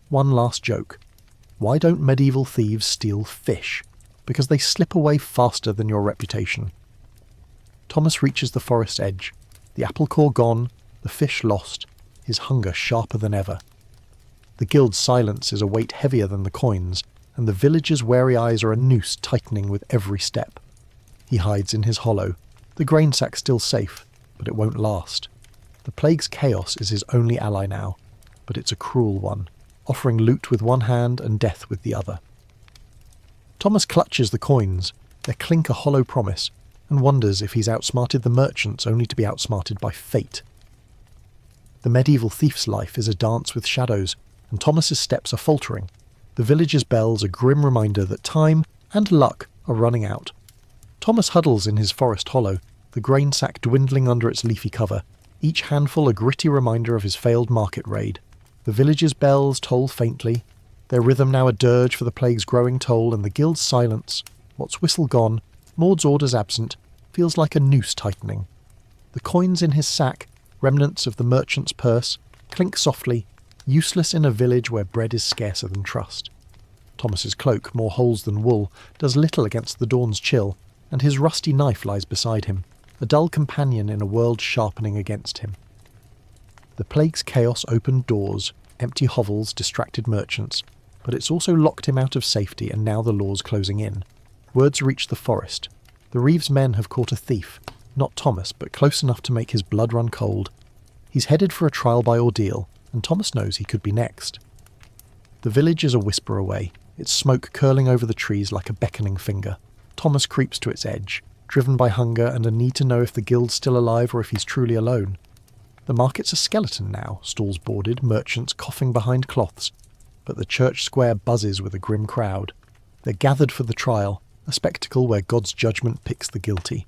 One last joke. Why don't medieval thieves steal fish? Because they slip away faster than your reputation. Thomas reaches the forest edge, the apple core gone, the fish lost, his hunger sharper than ever. The guild's silence is a weight heavier than the coins, and the village's wary eyes are a noose tightening with every step. He hides in his hollow, the grain sack still safe, but it won't last. The plague's chaos is his only ally now, but it's a cruel one, offering loot with one hand and death with the other. Thomas clutches the coins, their clink a hollow promise, and wonders if he's outsmarted the merchants only to be outsmarted by fate. The medieval thief's life is a dance with shadows, and Thomas's steps are faltering. The village's bells a grim reminder that time and luck are running out. Thomas huddles in his forest hollow, the grain sack dwindling under its leafy cover, each handful a gritty reminder of his failed market raid. The village's bells toll faintly, their rhythm now a dirge for the plague's growing toll, and the guild's silence, what's whistle gone, Maud's orders absent, feels like a noose tightening. The coins in his sack, remnants of the merchant's purse, clink softly, useless in a village where bread is scarcer than trust. Thomas's cloak, more holes than wool, does little against the dawn's chill, and his rusty knife lies beside him, a dull companion in a world sharpening against him. The plague's chaos opened doors, empty hovels, distracted merchants, but it's also locked him out of safety, and now the law's closing in. Words reach the forest. The Reeves men have caught a thief, not Thomas, but close enough to make his blood run cold. He's headed for a trial by ordeal, and Thomas knows he could be next. The village is a whisper away, its smoke curling over the trees like a beckoning finger. Thomas creeps to its edge, driven by hunger and a need to know if the guild's still alive or if he's truly alone. The market's a skeleton now, stalls boarded, merchants coughing behind cloths, but the church square buzzes with a grim crowd. They're gathered for the trial, a spectacle where God's judgment picks the guilty.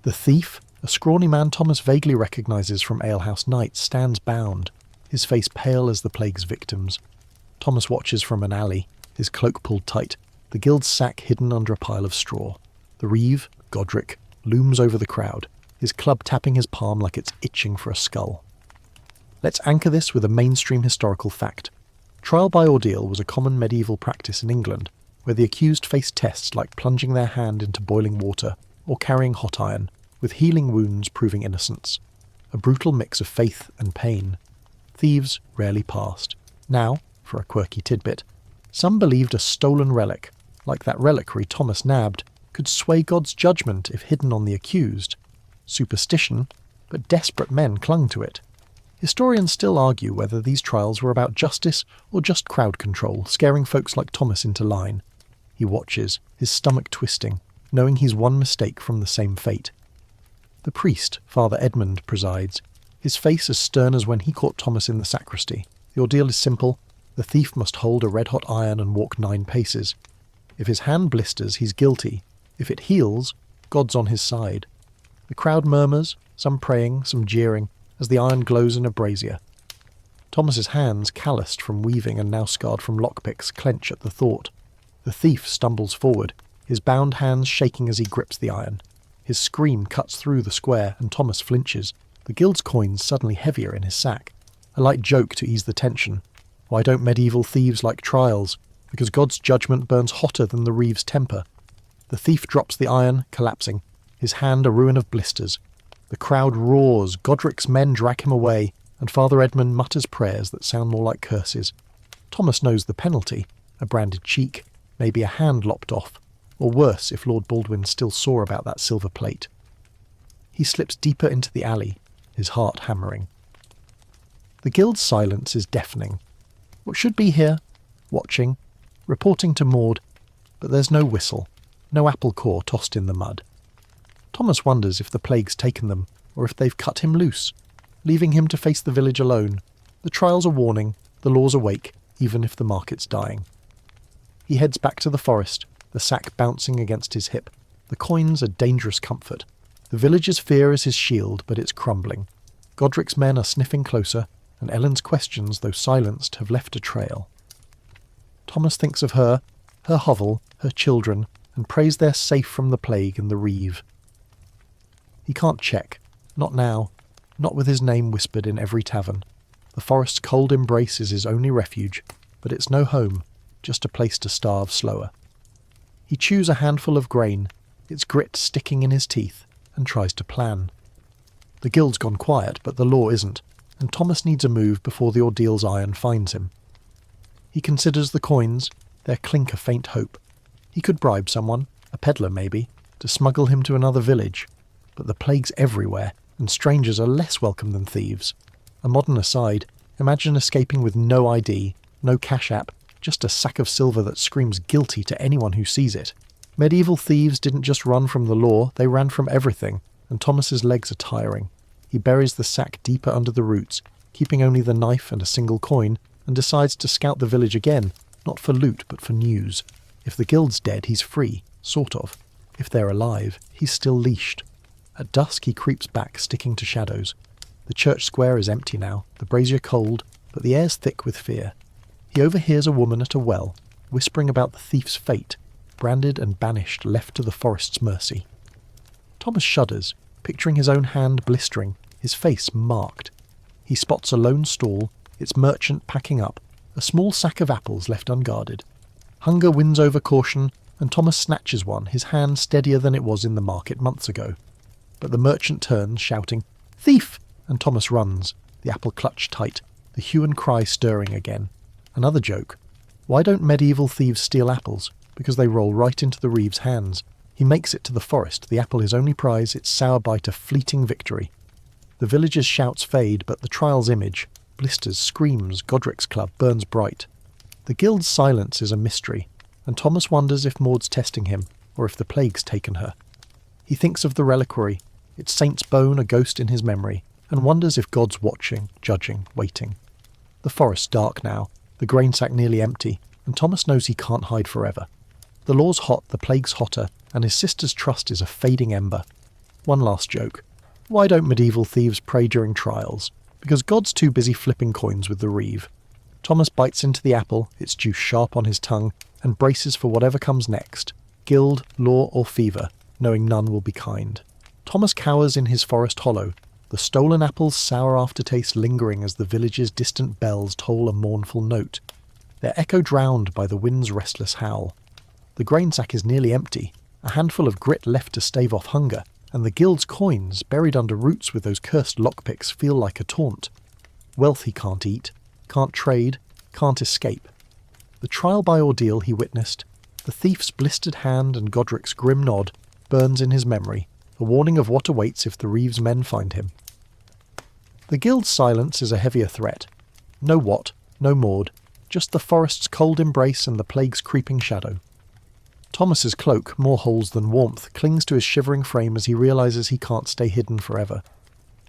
The thief, a scrawny man Thomas vaguely recognises from Alehouse Nights, stands bound, his face pale as the plague's victims. Thomas watches from an alley, his cloak pulled tight, the guild's sack hidden under a pile of straw. The Reeve, Godric, looms over the crowd, his club tapping his palm like it's itching for a skull. Let's anchor this with a mainstream historical fact. Trial by ordeal was a common medieval practice in England, where the accused faced tests like plunging their hand into boiling water or carrying hot iron, with healing wounds proving innocence. A brutal mix of faith and pain. Thieves rarely passed. Now, for a quirky tidbit, some believed a stolen relic, like that reliquary Thomas nabbed, could sway God's judgment if hidden on the accused. Superstition, but desperate men clung to it. Historians still argue whether these trials were about justice or just crowd control, scaring folks like Thomas into line. He watches, his stomach twisting, knowing he's one mistake from the same fate. The priest, Father Edmund, presides, his face as stern as when he caught Thomas in the sacristy. The ordeal is simple. The thief must hold a red-hot iron and walk 9 paces. If his hand blisters, he's guilty. If it heals, God's on his side. The crowd murmurs, some praying, some jeering, as the iron glows in a brazier. Thomas's hands, calloused from weaving and now scarred from lockpicks, clench at the thought. The thief stumbles forward, his bound hands shaking as he grips the iron. His scream cuts through the square, and Thomas flinches, the guild's coins suddenly heavier in his sack. A light joke to ease the tension. Why don't medieval thieves like trials? Because God's judgment burns hotter than the Reeve's temper. The thief drops the iron, collapsing, his hand a ruin of blisters. The crowd roars, Godric's men drag him away, and Father Edmund mutters prayers that sound more like curses. Thomas knows the penalty, a branded cheek, maybe a hand lopped off, or worse if Lord Baldwin still saw about that silver plate. He slips deeper into the alley, his heart hammering. The guild's silence is deafening. What should be here, watching, reporting to Maud, but there's no whistle, no apple core tossed in the mud. Thomas wonders if the plague's taken them, or if they've cut him loose, leaving him to face the village alone. The trial's a warning, the law's awake, even if the market's dying. He heads back to the forest, the sack bouncing against his hip. The coins a dangerous comfort. The village's fear is his shield, but it's crumbling. Godric's men are sniffing closer, and Ellen's questions, though silenced, have left a trail. Thomas thinks of her hovel, her children, and prays they're safe from the plague and the Reeve. He can't check. Not now. Not with his name whispered in every tavern. The forest's cold embrace is his only refuge, but it's no home, just a place to starve slower. He chews a handful of grain, its grit sticking in his teeth, and tries to plan. The guild's gone quiet, but the law isn't, and Thomas needs a move before the ordeal's iron finds him. He considers the coins, their clink a faint hope. He could bribe someone, a peddler maybe, to smuggle him to another village, but the plague's everywhere, and strangers are less welcome than thieves. A modern aside, imagine escaping with no ID, no cash app, just a sack of silver that screams guilty to anyone who sees it. Medieval thieves didn't just run from the law, they ran from everything, and Thomas's legs are tiring. He buries the sack deeper under the roots, keeping only the knife and a single coin, and decides to scout the village again, not for loot but for news. If the guild's dead, he's free, sort of. If they're alive, he's still leashed. At dusk he creeps back, sticking to shadows. The church square is empty now, the brazier cold, but the air's thick with fear. He overhears a woman at a well, whispering about the thief's fate, branded and banished, left to the forest's mercy. Thomas shudders, picturing his own hand blistering, his face marked. He spots a lone stall, its merchant packing up, a small sack of apples left unguarded. Hunger wins over caution, and Thomas snatches one, his hand steadier than it was in the market months ago. But the merchant turns, shouting, "Thief!" and Thomas runs, the apple clutched tight, the hue and cry stirring again. Another joke. Why don't medieval thieves steal apples? Because they roll right into the reeve's hands. He makes it to the forest, the apple his only prize, its sour bite a fleeting victory. The villagers' shouts fade, but the trial's image, blisters, screams, Godric's club, burns bright. The guild's silence is a mystery, and Thomas wonders if Maud's testing him, or if the plague's taken her. He thinks of the reliquary, its saint's bone a ghost in his memory, and wonders if God's watching, judging, waiting. The forest's dark now, the grain sack nearly empty, and Thomas knows he can't hide forever. The law's hot, the plague's hotter, and his sister's trust is a fading ember. One last joke. Why don't medieval thieves pray during trials? Because God's too busy flipping coins with the reeve. Thomas bites into the apple, its juice sharp on his tongue, and braces for whatever comes next, guild, law or fever, knowing none will be kind. Thomas cowers in his forest hollow, the stolen apple's sour aftertaste lingering as the village's distant bells toll a mournful note, their echo drowned by the wind's restless howl. The grain sack is nearly empty, a handful of grit left to stave off hunger, and the guild's coins, buried under roots with those cursed lockpicks, feel like a taunt. Wealth he can't eat, can't trade, can't escape. The trial by ordeal he witnessed, the thief's blistered hand and Godric's grim nod, burns in his memory, a warning of what awaits if the reeve's men find him. The guild's silence is a heavier threat. No Wat, no Maud, just the forest's cold embrace and the plague's creeping shadow. Thomas's cloak, more holes than warmth, clings to his shivering frame as he realises he can't stay hidden forever.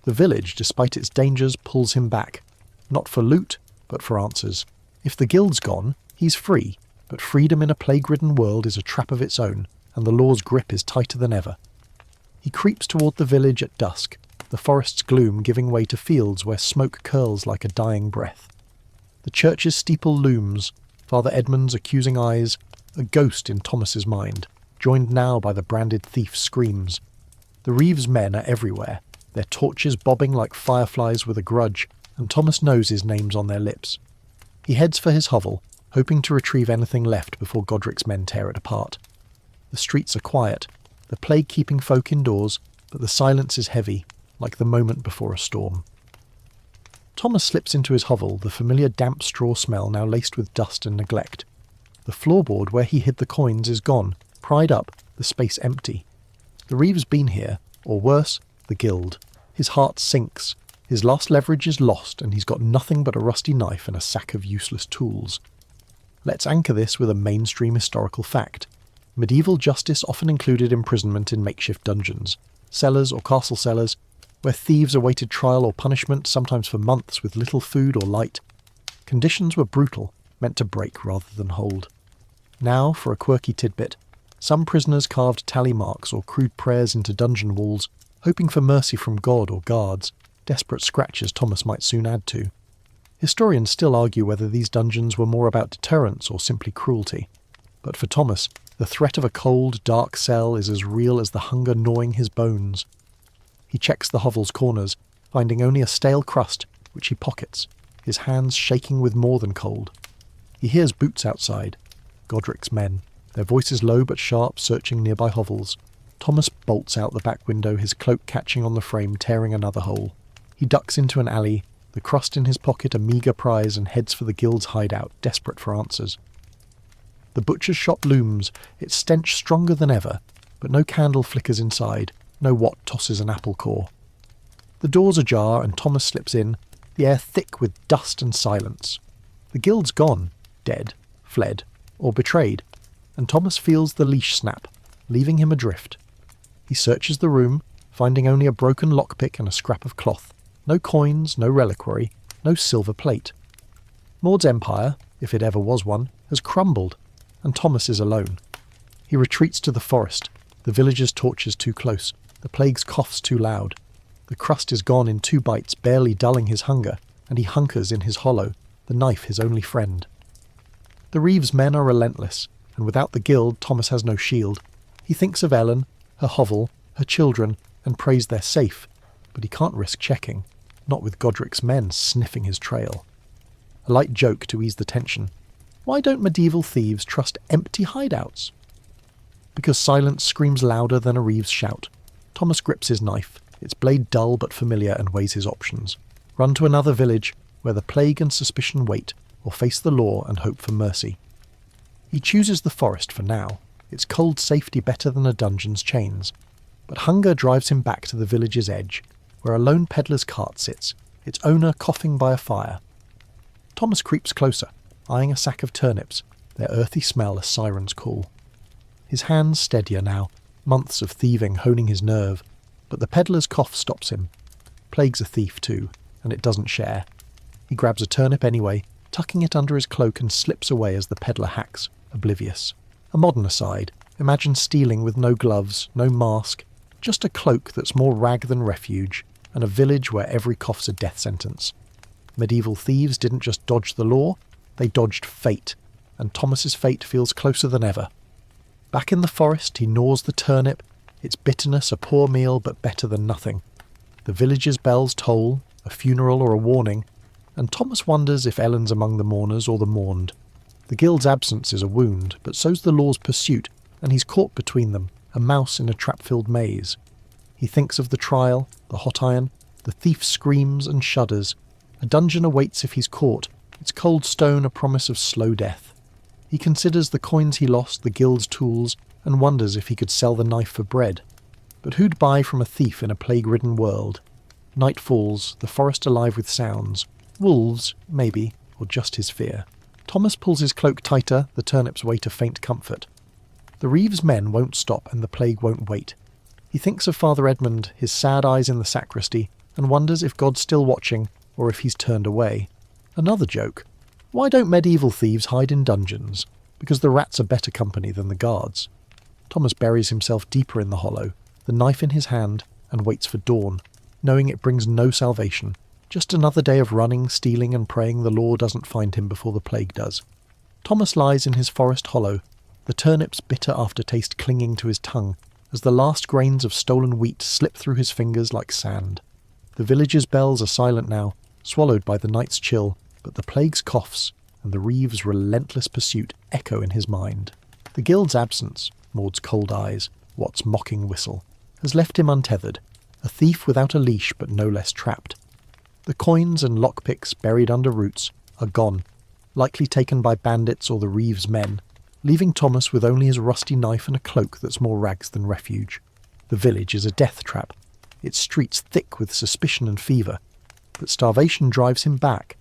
The village, despite its dangers, pulls him back. Not for loot, but for answers. If the guild's gone, he's free, but freedom in a plague-ridden world is a trap of its own, and the law's grip is tighter than ever. He creeps toward the village at dusk, the forest's gloom giving way to fields where smoke curls like a dying breath. The church's steeple looms, Father Edmund's accusing eyes, a ghost in Thomas's mind, joined now by the branded thief's screams. The reeve's men are everywhere, their torches bobbing like fireflies with a grudge, and Thomas knows his name's on their lips. He heads for his hovel, hoping to retrieve anything left before Godric's men tear it apart. The streets are quiet, the plague keeping folk indoors, but the silence is heavy, like the moment before a storm. Thomas slips into his hovel, the familiar damp straw smell now laced with dust and neglect. The floorboard where he hid the coins is gone, pried up, the space empty. The reeve's been here, or worse, the guild. His heart sinks. His last leverage is lost, and he's got nothing but a rusty knife and a sack of useless tools. Let's anchor this with a mainstream historical fact. Medieval justice often included imprisonment in makeshift dungeons, cellars or castle cellars, where thieves awaited trial or punishment, sometimes for months with little food or light. Conditions were brutal, meant to break rather than hold. Now, for a quirky tidbit, some prisoners carved tally marks or crude prayers into dungeon walls, hoping for mercy from God or guards, desperate scratches Thomas might soon add to. Historians still argue whether these dungeons were more about deterrence or simply cruelty. But for Thomas, the threat of a cold, dark cell is as real as the hunger gnawing his bones. He checks the hovel's corners, finding only a stale crust, which he pockets, his hands shaking with more than cold. He hears boots outside, Godric's men, their voices low but sharp, searching nearby hovels. Thomas bolts out the back window, his cloak catching on the frame, tearing another hole. He ducks into an alley, the crust in his pocket a meagre prize, and heads for the guild's hideout, desperate for answers. The butcher's shop looms, its stench stronger than ever, but no candle flickers inside, no Wat tosses an apple core. The door's ajar, and Thomas slips in, the air thick with dust and silence. The guild's gone, dead, fled, or betrayed, and Thomas feels the leash snap, leaving him adrift. He searches the room, finding only a broken lockpick and a scrap of cloth. No coins, no reliquary, no silver plate. Maud's empire, if it ever was one, has crumbled, and Thomas is alone. He retreats to the forest, the villagers' torches too close, the plague's coughs too loud. The crust is gone in 2 bites, barely dulling his hunger, and he hunkers in his hollow, the knife his only friend. The reeve's men are relentless, and without the guild, Thomas has no shield. He thinks of Ellen, her hovel, her children, and prays they're safe, but he can't risk checking, not with Godric's men sniffing his trail. A light joke to ease the tension. Why don't medieval thieves trust empty hideouts? Because silence screams louder than a Reeves shout. Thomas grips his knife, its blade dull but familiar, and weighs his options. Run to another village, where the plague and suspicion wait, or face the law and hope for mercy. He chooses the forest for now, its cold safety better than a dungeon's chains. But hunger drives him back to the village's edge, where a lone peddler's cart sits, its owner coughing by a fire. Thomas creeps closer, eyeing a sack of turnips, their earthy smell a siren's call. His hands steadier now, months of thieving honing his nerve, but the peddler's cough stops him. Plague's a thief too, and it doesn't share. He grabs a turnip anyway, tucking it under his cloak, and slips away as the peddler hacks, oblivious. A modern aside, imagine stealing with no gloves, no mask, just a cloak that's more rag than refuge, and a village where every cough's a death sentence. Medieval thieves didn't just dodge the law, they dodged fate, and Thomas's fate feels closer than ever. Back in the forest, he gnaws the turnip, its bitterness a poor meal but better than nothing. The village's bells toll, a funeral or a warning, and Thomas wonders if Ellen's among the mourners or the mourned. The guild's absence is a wound, but so's the law's pursuit, and he's caught between them, a mouse in a trap-filled maze. He thinks of the trial, the hot iron, the thief screams and shudders. A dungeon awaits if he's caught, its cold stone a promise of slow death. He considers the coins he lost, the guild's tools, and wonders if he could sell the knife for bread. But who'd buy from a thief in a plague-ridden world? Night falls, the forest alive with sounds. Wolves, maybe, or just his fear. Thomas pulls his cloak tighter, the turnips wait a faint comfort. The Reeves men won't stop, and the plague won't wait. He thinks of Father Edmund, his sad eyes in the sacristy, and wonders if God's still watching, or if he's turned away. Another joke. Why don't medieval thieves hide in dungeons? Because the rats are better company than the guards. Thomas buries himself deeper in the hollow, the knife in his hand, and waits for dawn, knowing it brings no salvation. Just another day of running, stealing, and praying the law doesn't find him before the plague does. Thomas lies in his forest hollow, the turnip's bitter aftertaste clinging to his tongue, as the last grains of stolen wheat slip through his fingers like sand. The village's bells are silent now, swallowed by the night's chill, but the plague's coughs and the Reeves' relentless pursuit echo in his mind. The guild's absence, Maud's cold eyes, Watt's mocking whistle, has left him untethered, a thief without a leash but no less trapped. The coins and lockpicks buried under roots are gone, likely taken by bandits or the Reeves men, leaving Thomas with only his rusty knife and a cloak that's more rags than refuge. The village is a death trap, its streets thick with suspicion and fever, but starvation drives him back.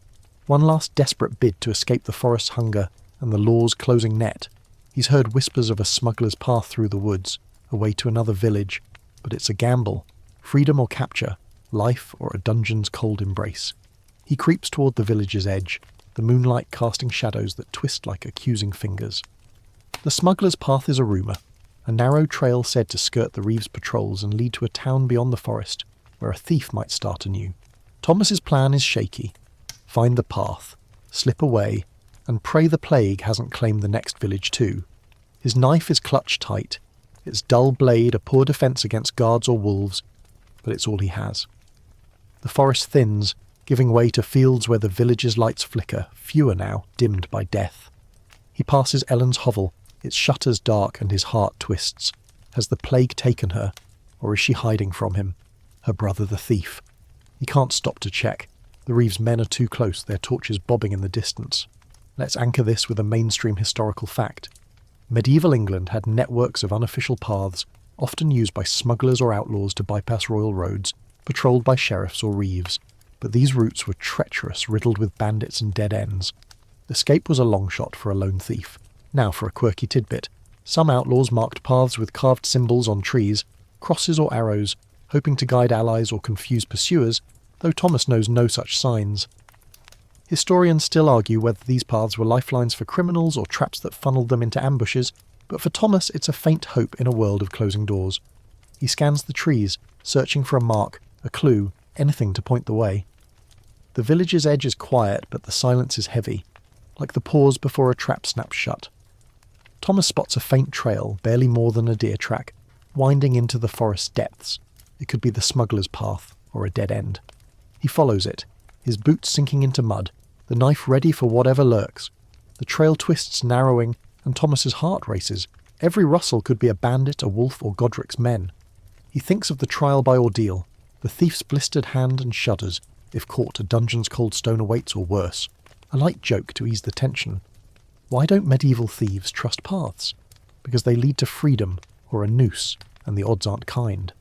One last desperate bid to escape the forest's hunger and the law's closing net. He's heard whispers of a smuggler's path through the woods, away to another village, but it's a gamble, freedom or capture, life or a dungeon's cold embrace. He creeps toward the village's edge, the moonlight casting shadows that twist like accusing fingers. The smuggler's path is a rumour, a narrow trail said to skirt the Reeves patrols and lead to a town beyond the forest, where a thief might start anew. Thomas's plan is shaky. Find the path, slip away, and pray the plague hasn't claimed the next village too. His knife is clutched tight, its dull blade a poor defence against guards or wolves, but it's all he has. The forest thins, giving way to fields where the village's lights flicker, fewer now, dimmed by death. He passes Ellen's hovel, its shutters dark and his heart twists. Has the plague taken her, or is she hiding from him? Her brother the thief. He can't stop to check. The Reeves men are too close, their torches bobbing in the distance. Let's anchor this with a mainstream historical fact. Medieval England had networks of unofficial paths, often used by smugglers or outlaws to bypass royal roads, patrolled by sheriffs or reeves. But these routes were treacherous, riddled with bandits and dead ends. Escape was a long shot for a lone thief. Now for a quirky tidbit. Some outlaws marked paths with carved symbols on trees, crosses or arrows, hoping to guide allies or confuse pursuers, though Thomas knows no such signs. Historians still argue whether these paths were lifelines for criminals or traps that funneled them into ambushes, but for Thomas it's a faint hope in a world of closing doors. He scans the trees, searching for a mark, a clue, anything to point the way. The village's edge is quiet, but the silence is heavy, like the pause before a trap snaps shut. Thomas spots a faint trail, barely more than a deer track, winding into the forest's depths. It could be the smuggler's path, or a dead end. He follows it, his boots sinking into mud, the knife ready for whatever lurks. The trail twists, narrowing, and Thomas's heart races. Every rustle could be a bandit, a wolf, or Godric's men. He thinks of the trial by ordeal. The thief's blistered hand and shudders. If caught, a dungeon's cold stone awaits or worse. A light joke to ease the tension. Why don't medieval thieves trust paths? Because they lead to freedom, or a noose, and the odds aren't kind.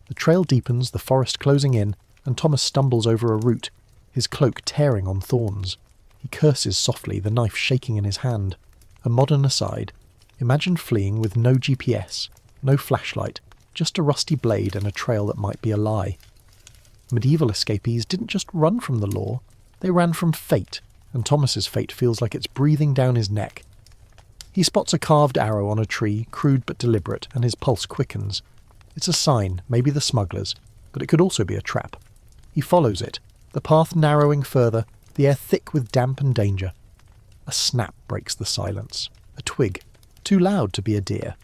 The trail deepens, the forest closing in, and Thomas stumbles over a root, his cloak tearing on thorns. He curses softly, the knife shaking in his hand. A modern aside. Imagine fleeing with no GPS, no flashlight, just a rusty blade and a trail that might be a lie. Medieval escapees didn't just run from the law, they ran from fate, and Thomas's fate feels like it's breathing down his neck. He spots a carved arrow on a tree, crude but deliberate, and his pulse quickens. It's a sign, maybe the smugglers, but it could also be a trap. He follows it, the path narrowing further, the air thick with damp and danger. A snap breaks the silence. A twig, too loud to be a deer.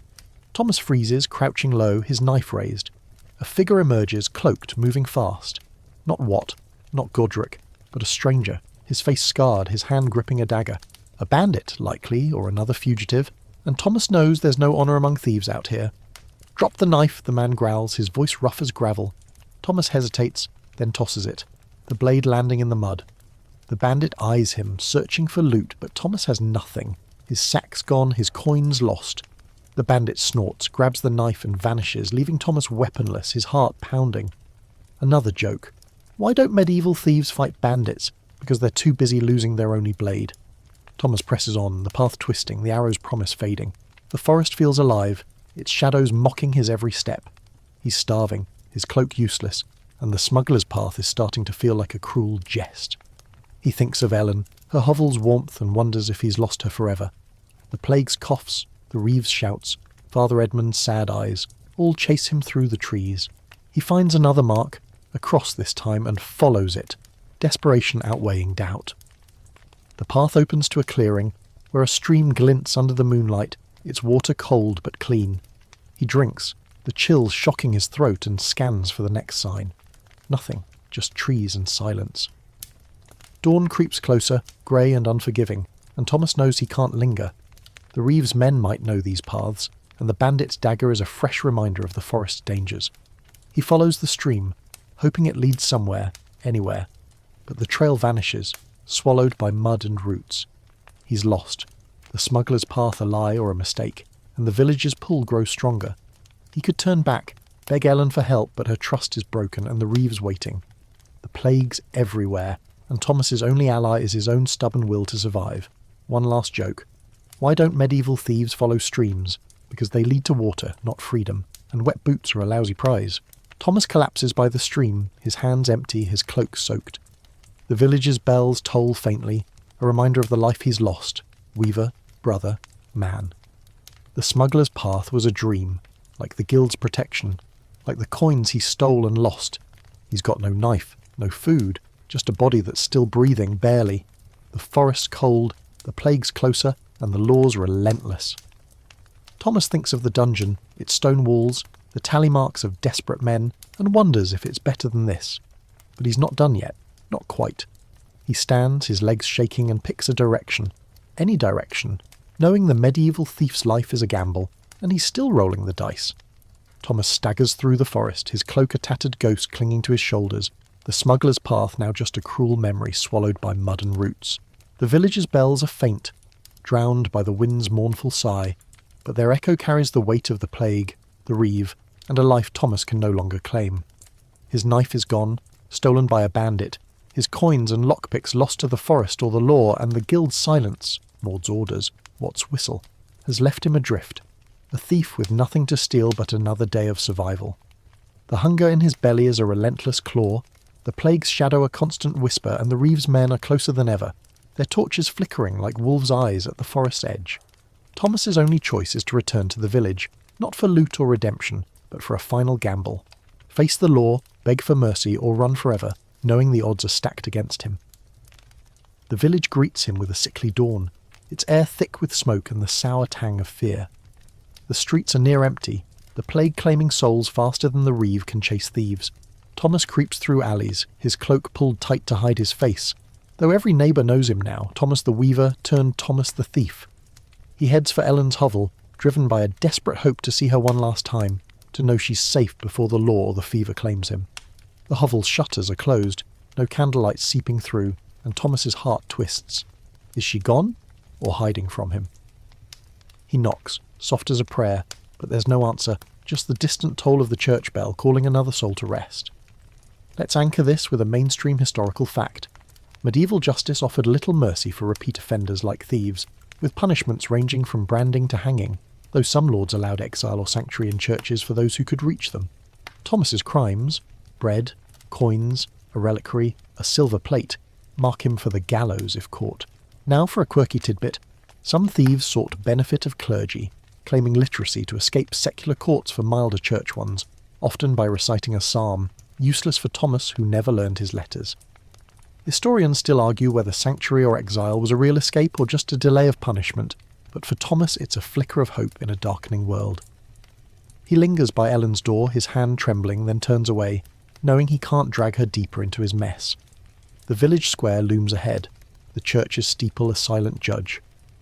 Thomas freezes, crouching low, his knife raised. A figure emerges, cloaked, moving fast. Not Wat, not Godric, but a stranger, his face scarred, his hand gripping a dagger. A bandit, likely, or another fugitive, and Thomas knows there's no honour among thieves out here. Drop the knife, the man growls, his voice rough as gravel. Thomas hesitates, then tosses it, the blade landing in the mud. The bandit eyes him, searching for loot, but Thomas has nothing. His sack's gone, his coins lost. The bandit snorts, grabs the knife and vanishes, leaving Thomas weaponless, his heart pounding. Another joke. Why don't medieval thieves fight bandits? Because they're too busy losing their only blade. Thomas presses on, the path twisting, the arrow's promise fading. The forest feels alive, its shadows mocking his every step. He's starving, his cloak useless, and the smuggler's path is starting to feel like a cruel jest. He thinks of Ellen, her hovel's warmth, and wonders if he's lost her forever. The plague's coughs, the reeve's shouts, Father Edmund's sad eyes, all chase him through the trees. He finds another mark, a cross this time, and follows it, desperation outweighing doubt. The path opens to a clearing, where a stream glints under the moonlight, its water cold but clean. He drinks, the chill shocking his throat, and scans for the next sign. Nothing, just trees and silence. Dawn creeps closer, grey and unforgiving, and Thomas knows he can't linger. The reeve's men might know these paths, and the bandit's dagger is a fresh reminder of the forest's dangers. He follows the stream, hoping it leads somewhere, anywhere, but the trail vanishes, swallowed by mud and roots. He's lost, the smuggler's path a lie or a mistake, and the village's pull grows stronger. He could turn back, beg Ellen for help, but her trust is broken and the reeve's waiting. The plague's everywhere, and Thomas's only ally is his own stubborn will to survive. One last joke. Why don't medieval thieves follow streams? Because they lead to water, not freedom, and wet boots are a lousy prize. Thomas collapses by the stream, his hands empty, his cloak soaked. The village's bells toll faintly, a reminder of the life he's lost, weaver, brother, man. The smuggler's path was a dream, like the guild's protection, like the coins he stole and lost. He's got no knife, no food, just a body that's still breathing, barely. The forest's cold, the plague's closer, and the law's relentless. Thomas thinks of the dungeon, its stone walls, the tally marks of desperate men, and wonders if it's better than this. But he's not done yet, not quite. He stands, his legs shaking, and picks a direction. Any direction, knowing the medieval thief's life is a gamble, and he's still rolling the dice. Thomas staggers through the forest, his cloak a tattered ghost clinging to his shoulders, the smuggler's path now just a cruel memory swallowed by mud and roots. The village's bells are faint, drowned by the wind's mournful sigh, but their echo carries the weight of the plague, the reeve, and a life Thomas can no longer claim. His knife is gone, stolen by a bandit, his coins and lockpicks lost to the forest or the law, and the guild's silence, Maud's orders, Wat's whistle, has left him adrift, a thief with nothing to steal but another day of survival. The hunger in his belly is a relentless claw, the plague's shadow a constant whisper, and the reeve's men are closer than ever, their torches flickering like wolves' eyes at the forest's edge. Thomas's only choice is to return to the village, not for loot or redemption, but for a final gamble. Face the law, beg for mercy, or run forever, knowing the odds are stacked against him. The village greets him with a sickly dawn, its air thick with smoke and the sour tang of fear. The streets are near empty, the plague-claiming souls faster than the reeve can chase thieves. Thomas creeps through alleys, his cloak pulled tight to hide his face. Though every neighbour knows him now, Thomas the Weaver turned Thomas the Thief. He heads for Ellen's hovel, driven by a desperate hope to see her one last time, to know she's safe before the law or the fever claims him. The hovel's shutters are closed, no candlelight seeping through, and Thomas's heart twists. Is she gone, or hiding from him? He knocks, soft as a prayer, but there's no answer, just the distant toll of the church bell calling another soul to rest. Let's anchor this with a mainstream historical fact. Medieval justice offered little mercy for repeat offenders like thieves, with punishments ranging from branding to hanging, though some lords allowed exile or sanctuary in churches for those who could reach them. Thomas's crimes, bread, coins, a reliquary, a silver plate, mark him for the gallows if caught. Now for a quirky tidbit. Some thieves sought benefit of clergy, claiming literacy to escape secular courts for milder church ones, often by reciting a psalm, useless for Thomas who never learned his letters. Historians still argue whether sanctuary or exile was a real escape or just a delay of punishment, but for Thomas it's a flicker of hope in a darkening world. He lingers by Ellen's door, his hand trembling, then turns away, knowing he can't drag her deeper into his mess. The village square looms ahead, the church's steeple a silent judge.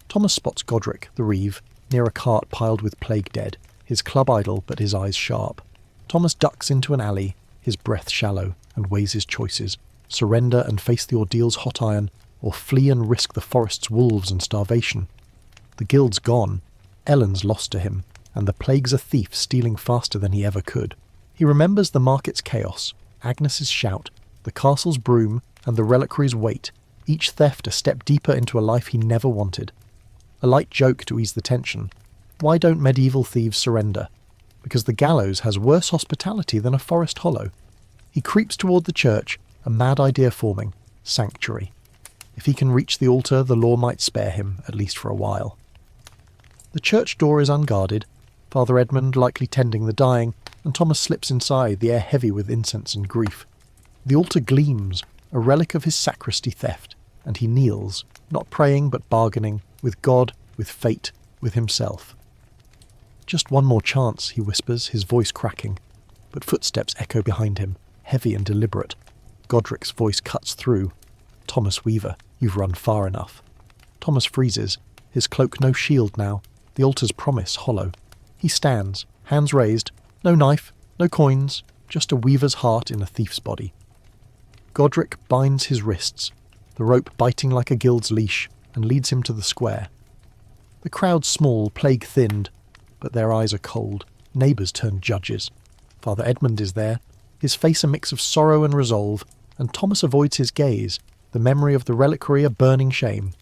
Thomas spots Godric, the reeve, near a cart piled with plague dead, his club idle but his eyes sharp. Thomas ducks into an alley, his breath shallow, and weighs his choices. Surrender and face the ordeal's hot iron, or flee and risk the forest's wolves and starvation. The guild's gone, Ellen's lost to him, and the plague's a thief stealing faster than he ever could. He remembers the market's chaos, Agnes's shout, the castle's broom, and the reliquary's weight, each theft a step deeper into a life he never wanted. A light joke to ease the tension. Why don't medieval thieves surrender? Because the gallows has worse hospitality than a forest hollow. He creeps toward the church, a mad idea forming. Sanctuary. If he can reach the altar, the law might spare him, at least for a while. The church door is unguarded, Father Edmund likely tending the dying, and Thomas slips inside, the air heavy with incense and grief. The altar gleams, a relic of his sacristy theft, and he kneels, not praying but bargaining, with God, with fate, with himself. Just one more chance, he whispers, his voice cracking, but footsteps echo behind him, heavy and deliberate. Godric's voice cuts through. Thomas Weaver, you've run far enough. Thomas freezes, his cloak no shield now, the altar's promise hollow. He stands, hands raised, no knife, no coins, just a weaver's heart in a thief's body. Godric binds his wrists, the rope biting like a guild's leash, and leads him to the square. The crowd's small, plague-thinned, but their eyes are cold. Neighbours turn judges. Father Edmund is there, his face a mix of sorrow and resolve, and Thomas avoids his gaze, the memory of the reliquary a burning shame.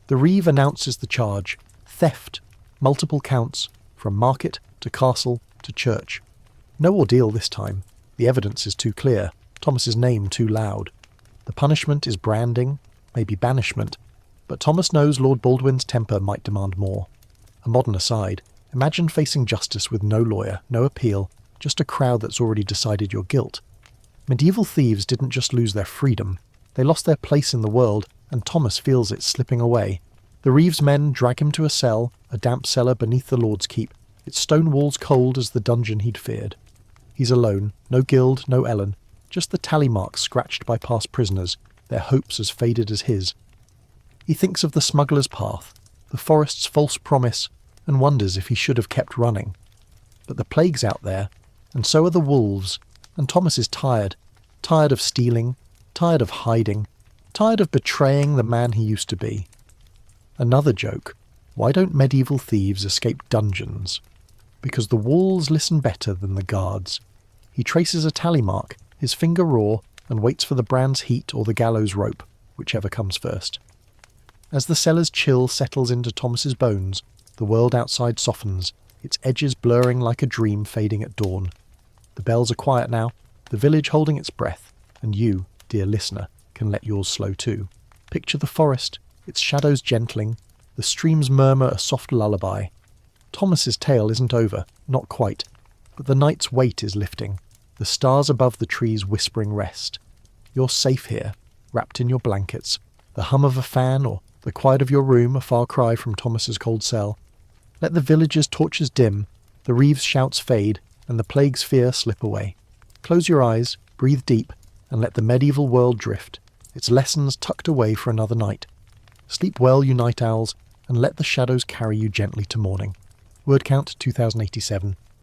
The reeve announces the charge. Theft. Multiple counts, from market to castle to church. No ordeal this time. The evidence is too clear, Thomas's name too loud. The punishment is branding, maybe banishment, but Thomas knows Lord Baldwin's temper might demand more. A modern aside, imagine facing justice with no lawyer, no appeal, just a crowd that's already decided your guilt. Medieval thieves didn't just lose their freedom, they lost their place in the world, and Thomas feels it slipping away. The reeve's men drag him to a cell, a damp cellar beneath the Lord's keep, its stone walls cold as the dungeon he'd feared. He's alone, no guild, no Ellen, just the tally marks scratched by past prisoners, their hopes as faded as his. He thinks of the smuggler's path, the forest's false promise, and wonders if he should have kept running. But the plague's out there, and so are the wolves, and Thomas is tired of stealing, tired of hiding, tired of betraying the man he used to be. Another joke. Why don't medieval thieves escape dungeons? Because the walls listen better than the guards. He traces a tally mark, his finger raw, and waits for the brand's heat or the gallows rope, whichever comes first. As the cellar's chill settles into Thomas's bones, the world outside softens, its edges blurring like a dream fading at dawn. The bells are quiet now, the village holding its breath, and you, dear listener, can let yours slow too. Picture the forest, its shadows gentling, the stream's murmur a soft lullaby. Thomas's tale isn't over, not quite, but the night's weight is lifting, the stars above the trees whispering rest. You're safe here, wrapped in your blankets, the hum of a fan or the quiet of your room a far cry from Thomas's cold cell. Let the village's torches dim, the reeve's shouts fade, and the plague's fear slip away. Close your eyes, breathe deep, and let the medieval world drift. its lessons tucked away for another night. Sleep well, you night owls, and let the shadows carry you gently to morning. Word count 2087.